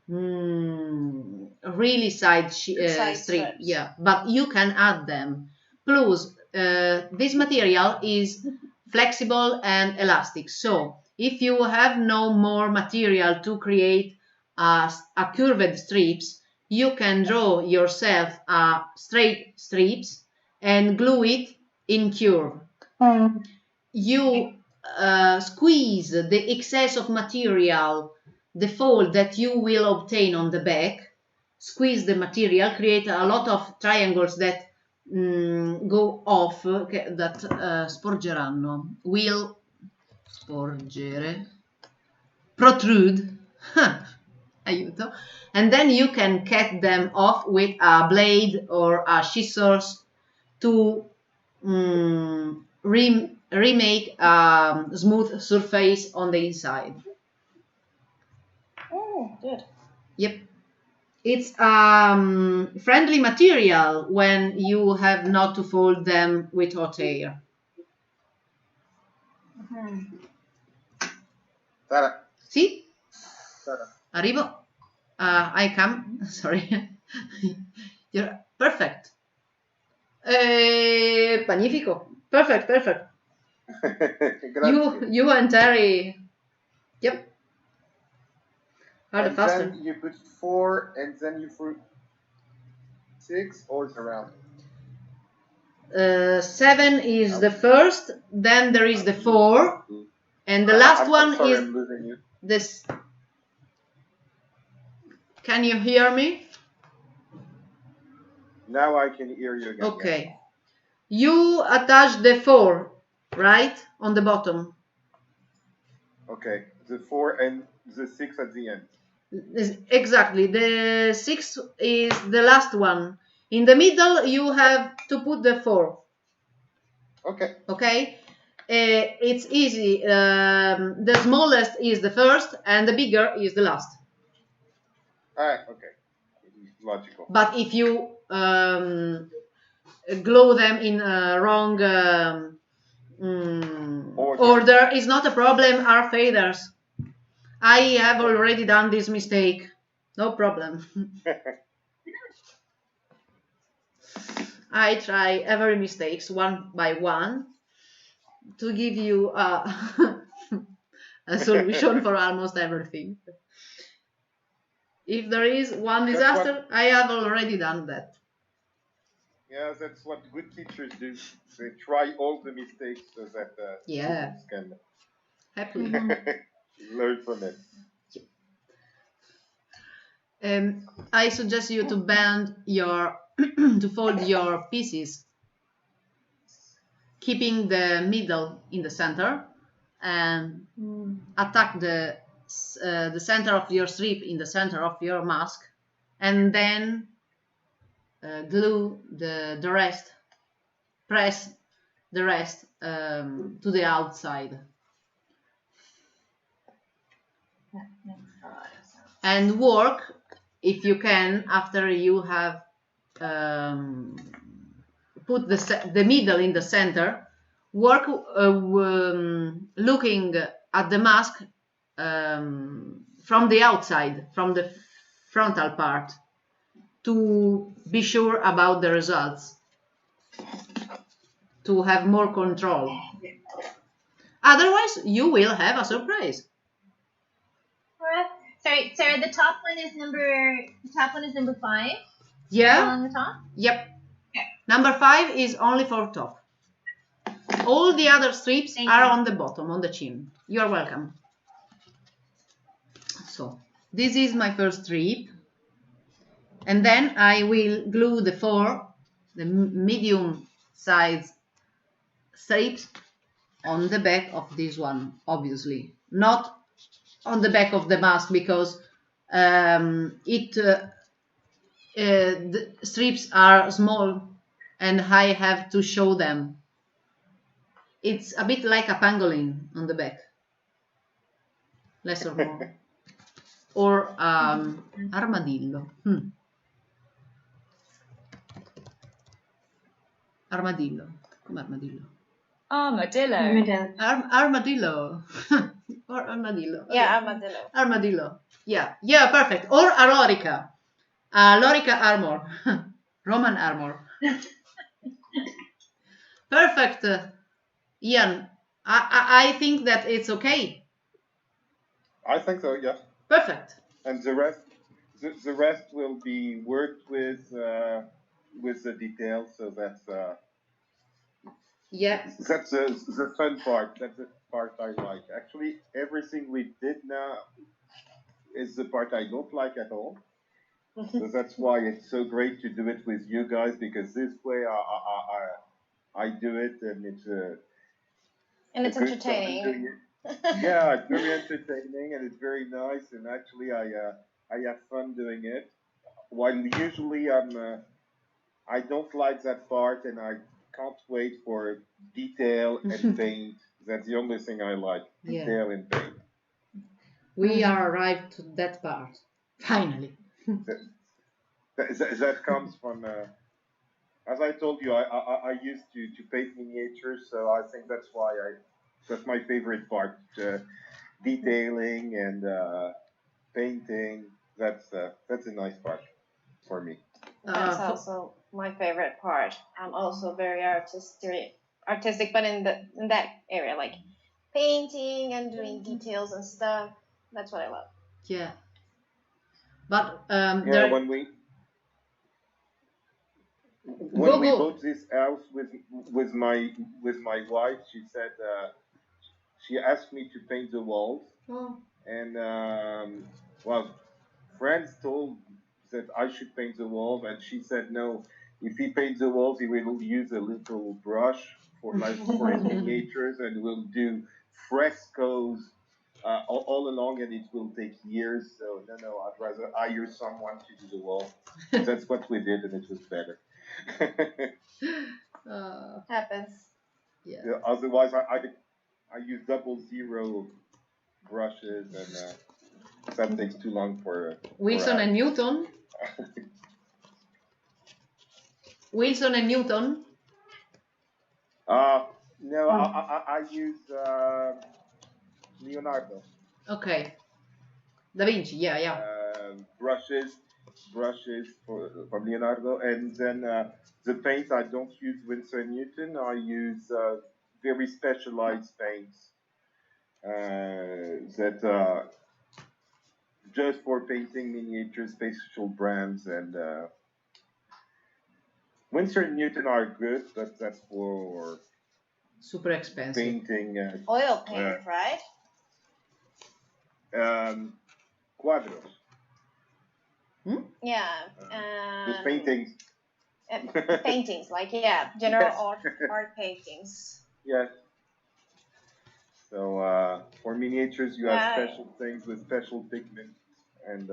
really side strip. strips. Yeah, but you can add them. Plus, this material is flexible and elastic. So if you have no more material to create a curved strips, you can draw yourself a straight strips and glue it in curve. You squeeze the excess of material, the fold that you will obtain on the back, squeeze the material, create a lot of triangles that go off, that sporgeranno, will sporgere, protrude, aiuto, and then you can cut them off with a blade or a scissors to remake a smooth surface on the inside. Oh, good. Yep. It's friendly material when you have not to fold them with hot air. Tara. See? Tara. Arrivo. I come. Sorry. You're perfect. Magnifico. Perfect. You and Terry. Yep. Are the And faster. then you put 4 and then you put 6, or it's around? 7 is the first, then there is the 4, and the last one sorry, is I'm losing you. this. Can you hear me? Now I can hear you again. Okay. You attach the 4, right? On the bottom. Okay, the 4 and the 6 at the end. Exactly. The 6 is the last one. In the middle, you have to put the 4. Okay. Okay? It's easy. The smallest is the first, and the bigger is the last. Alright, okay. Logical. But if you glue them in wrong order, is not a problem. Are faders. I have already done this mistake. No problem. I try every mistakes one by one to give you a solution for almost everything. If there is one disaster, I have already done that. Yeah, that's what good teachers do. They try all the mistakes so that Yeah, students can happily. learn from it. I suggest you to bend your to fold your pieces, keeping the middle in the center, and attack the center of your strip in the center of your mask, and then glue the rest, press the rest to the outside, and work if you can after you have put the middle in the center. Work looking at the mask from the outside, from the frontal part, to be sure about the results, to have more control. Otherwise, you will have a surprise. Sorry, Sarah. The top one is number 5. Yeah. Along the top. Yep. Okay. Number 5 is only for top. All the other strips are on the bottom, on the chin. You're welcome. So this is my first strip, and then I will glue the medium size strips on the back of this one, obviously not on the back of the mask, because the strips are small and I have to show them. It's a bit like a pangolin on the back, less or more. Or armadillo. Armadillo. Come armadillo. Armadillo. Armadillo. Or armadillo. Okay. Yeah, armadillo. Armadillo. Yeah, perfect. Or a lorica. A lorica armor. Roman armor. Perfect. Ian, I think that it's okay. I think so, yeah. Perfect. And the rest will be worked with the details. So that's the fun part. That's the part I like. Actually, everything we did now is the part I don't like at all. So that's why it's so great to do it with you guys, because this way I do it, and it's And it's a good time entertaining. doing it. Yeah, it's very entertaining and it's very nice, and actually I have fun doing it. While usually I don't like that part, and I can't wait for detail and paint. That's the only thing I like, detail and paint. We are arrived to that part, finally. That comes from, as I told you, I used to paint miniatures, so I think that's my favorite part. Detailing and painting. That's a nice part for me. That's also my favorite part. I'm also very artistic, but in that area, like painting and doing details and stuff. That's what I love. Yeah. But when we bought this house with my wife, she said she asked me to paint the walls, and friends told that I should paint the walls, and she said no. If he paints the walls, he will use a little brush for his miniatures, and will do frescoes all along, and it will take years. So no, I'd rather hire someone to do the wall. That's what we did, and it was better. Happens. Yeah. Otherwise, I use 00 brushes, and that takes too long for Wilson and Newton. Wilson and Newton. No, I use Leonardo. Okay. Da Vinci, yeah. Brushes from Leonardo, and then the paints I don't use Winsor & Newton. I use very specialized paints that just for painting miniatures, special brands, and Winsor & Newton are good, but that's for Super expensive. painting. Oil paint, right? Quadros. Yeah. Just paintings. Paintings, like general art paintings. Yes. So for miniatures, you have special things with special pigments, and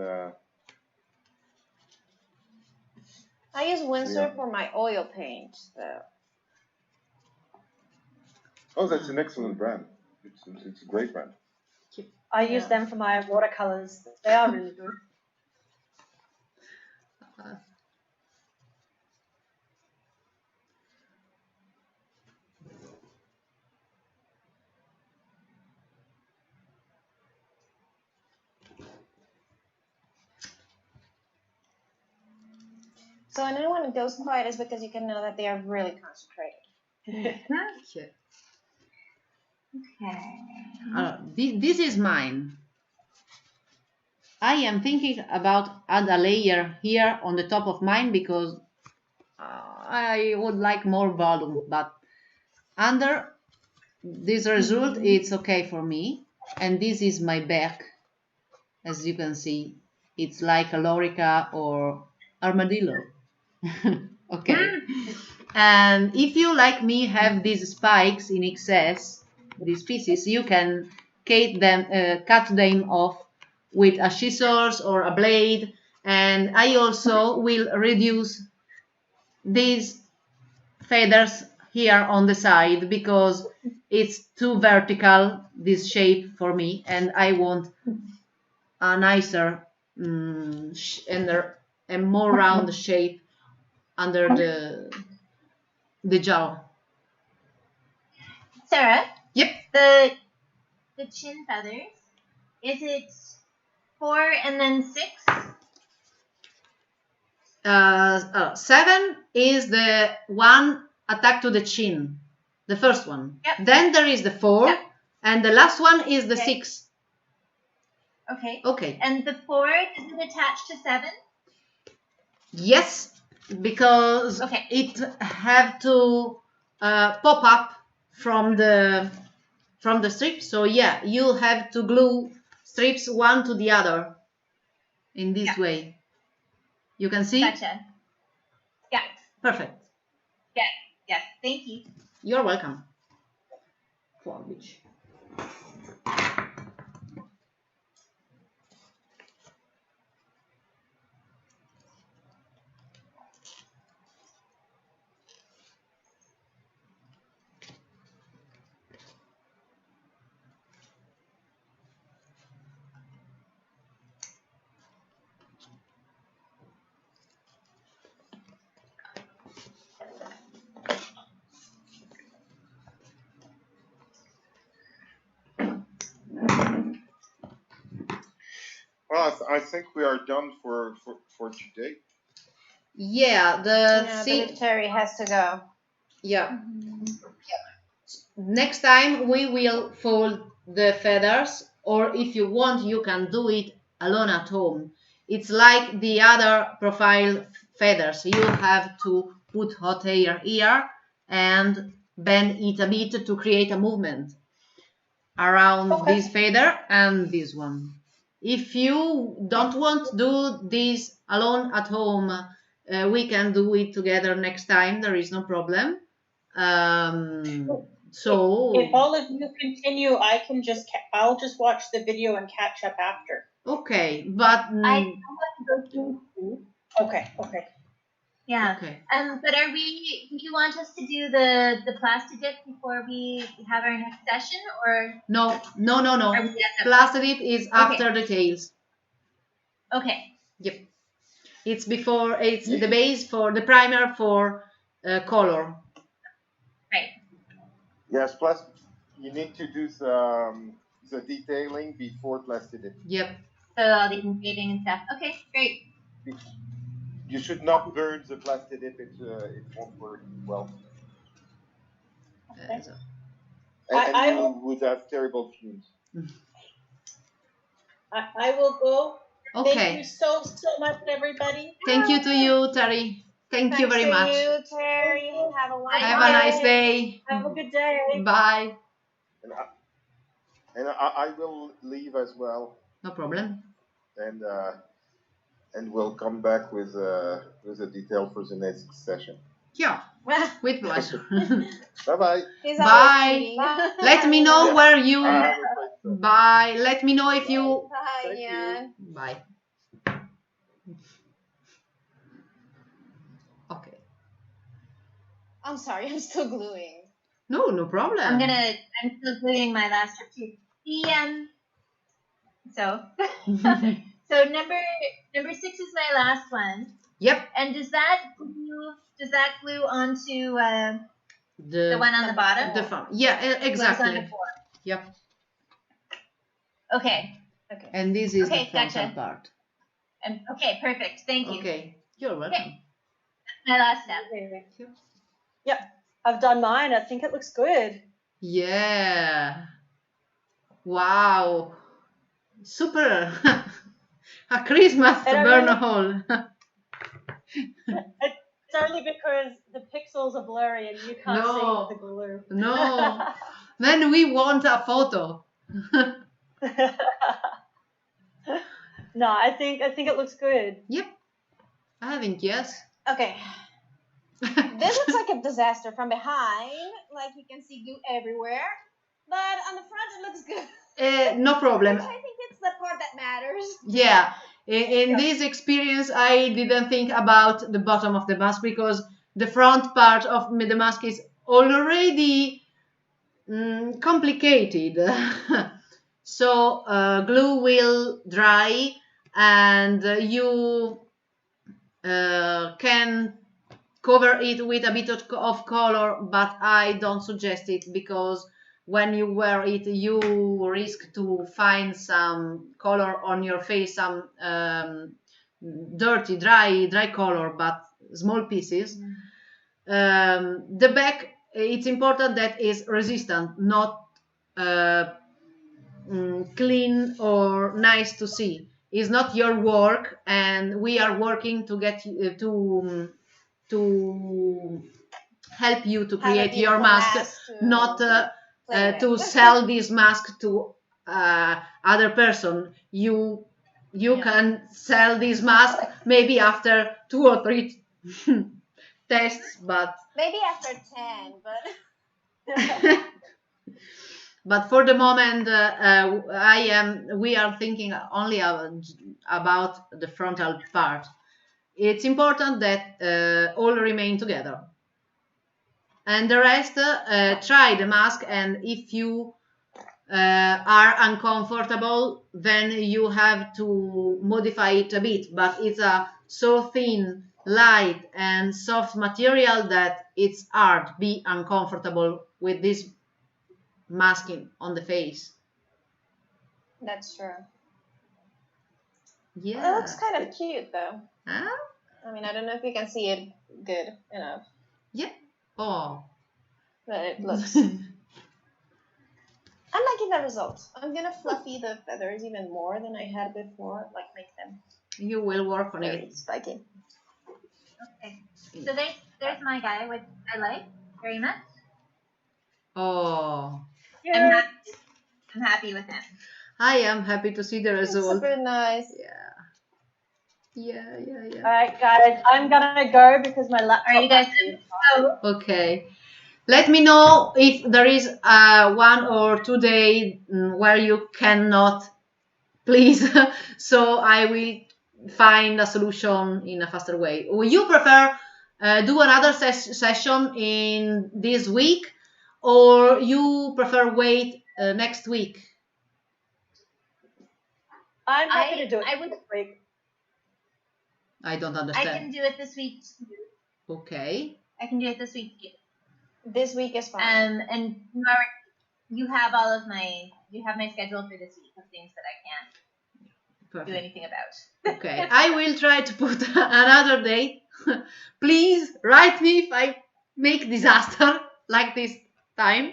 I use Winsor for my oil paint, though. oh, that's an excellent brand. It's a great brand. I use them for my watercolors. They are really good. So I know when it goes quiet is because you can know that they are really concentrated. Okay. Okay. This is mine. I am thinking about add a layer here on the top of mine because I would like more volume, but under this result it's okay for me. And this is my back. As you can see, it's like a lorica or armadillo. Okay. And if you, like me, have these spikes in excess, these pieces, you can cut them off with a scissors or a blade. And I also will reduce these feathers here on the side because it's too vertical, this shape for me, and I want a nicer and a more round shape under the jaw. Sarah, Yep. the chin feathers, is it 4 and then 6? 7 is the one attack to the chin, the first one. Yep. Then there is the 4, Yep. and the last one is the Okay. 6. Okay. Okay. And the 4, does it attach to 7? Yes, because Okay. it have to pop up from the strip. So yeah, you have to glue strips one to the other in this way. You can see? Gotcha. Yeah. Perfect. Yes. Thank you. You're welcome. Which? Well, I think we are done for today. Yeah, I believe Terry has to go. Yeah. Next time we will fold the feathers, or if you want, you can do it alone at home. It's like the other profile feathers. You have to put hot air here and bend it a bit to create a movement around this feather and this one. If you don't want to do this alone at home, we can do it together next time. There is no problem. So if all of you continue, I'll just watch the video and catch up after. okay, but I have to go through school. Okay. Yeah. okay. But do you want us to do the plastic dip before we have our next session, or No. are we at that Plastic dip is after the tails. Okay. Yep. It's before. It's the base for the primer for color. Right. Yes, plus you need to do the detailing before plastic dip. Yep. So all the engraving and stuff. Okay, great. You should not burn the plastic dip. It won't work well. So. I you would have terrible fumes. I will go. Okay. Thank you so much, everybody. Thank you to you, Terry. Thank you Thanks very to much. you, Terry. Have a wonderful Have a nice day. day. Have a good day. Bye. And I will leave as well, No problem. and we'll come back with a detail for the next session. Yeah, with pleasure. Bye bye. He's Bye. always cheating. Let me know Yeah. where you. I'm afraid so. Bye. Let me know if you. Bye, Thank you. Ian. Bye. Okay. I'm sorry, I'm still gluing. No problem. I'm still doing my last trip too. So so number 6 is my last one. Yep. And does that glue onto the one on the bottom? The fun. Yeah, Glues on exactly. the floor. Yep. Okay. And this is Okay, the frontal gotcha. part. Okay, perfect. Thank you. Okay. You're welcome. Okay. My last step. Yep, I've done mine. I think it looks good. Yeah. Wow. Super. A Christmas And I burn really- hole. It's only because the pixels are blurry and you can't No. see the glue. No. Then we want a photo. No, I think it looks good. Yep. I think yes. Okay. This looks like a disaster from behind. Like you can see glue everywhere. But on the front it looks good. No problem. Which I think it's the part that matters. Yeah. In this experience, I didn't think about the bottom of the mask because the front part of the mask is already complicated. So glue will dry and you can cover it with a bit of color, but I don't suggest it because when you wear it you risk to find some color on your face, some dirty dry color, but small pieces. The back, it's important that is resistant, not clean or nice to see. It's not your work, and we are working to get to help you to Have a create your beautiful mask, to not play with. to sell this mask to other person. You Yeah. can sell this mask maybe after 2 or 3 tests, but Maybe after 10, but but for the moment we are thinking only about the frontal part. It's important that all remain together, and the rest try the mask, and if you are uncomfortable then you have to modify it a bit, but it's a so thin, light and soft material that it's hard to be uncomfortable with this masking on the face. that's true. Yeah. It looks kind of cute though. Huh? I mean, I don't know if you can see it good enough, Yeah. Oh. but it looks. I'm liking the results. I'm gonna fluffy the feathers even more than I had before, like make them You will work on very it. spiky. Okay. So there's my guy, which I like very much. Oh. I'm happy with him. I am happy to see the It's result. super nice. Yeah. All right, guys, I'm gonna go because my laptop. Are you guys? Oh, Okay. Let me know if there is 1 or 2 days where you cannot, please. So I will find a solution in a faster way. Will you prefer do another session in this week, or you prefer wait next week? I'm happy to do it I would. this week. I don't I understand. can do it this week. Okay. I can do it this week. This week is fine. And Mark, you have my schedule for this week of things that I can't do Perfect. anything about. Okay. I will try to put another day. Please write me if I make disaster like this time.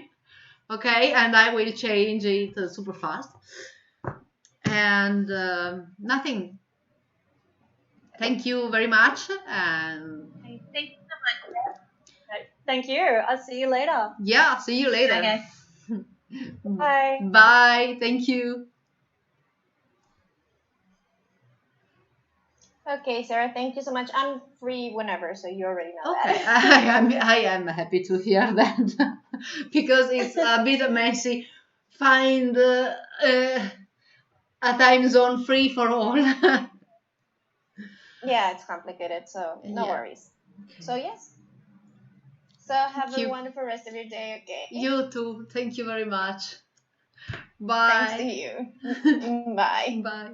Okay, and I will change it super fast. And nothing. thank you very much, and Okay, thank you so much. Okay, thank you. I'll see you later. yeah, see you later. Bye, guys. Bye. Bye. Thank you. Okay, Sarah, thank you so much. I'm free whenever, so you already know Okay, that. I am happy to hear that because it's a bit messy. Find a time zone free for all. Yeah, it's complicated, so no Yeah. worries. So yes. So have Thank a you. wonderful rest of your day, okay? You too. Thank you very much. Thanks to Bye. you. Bye. Bye.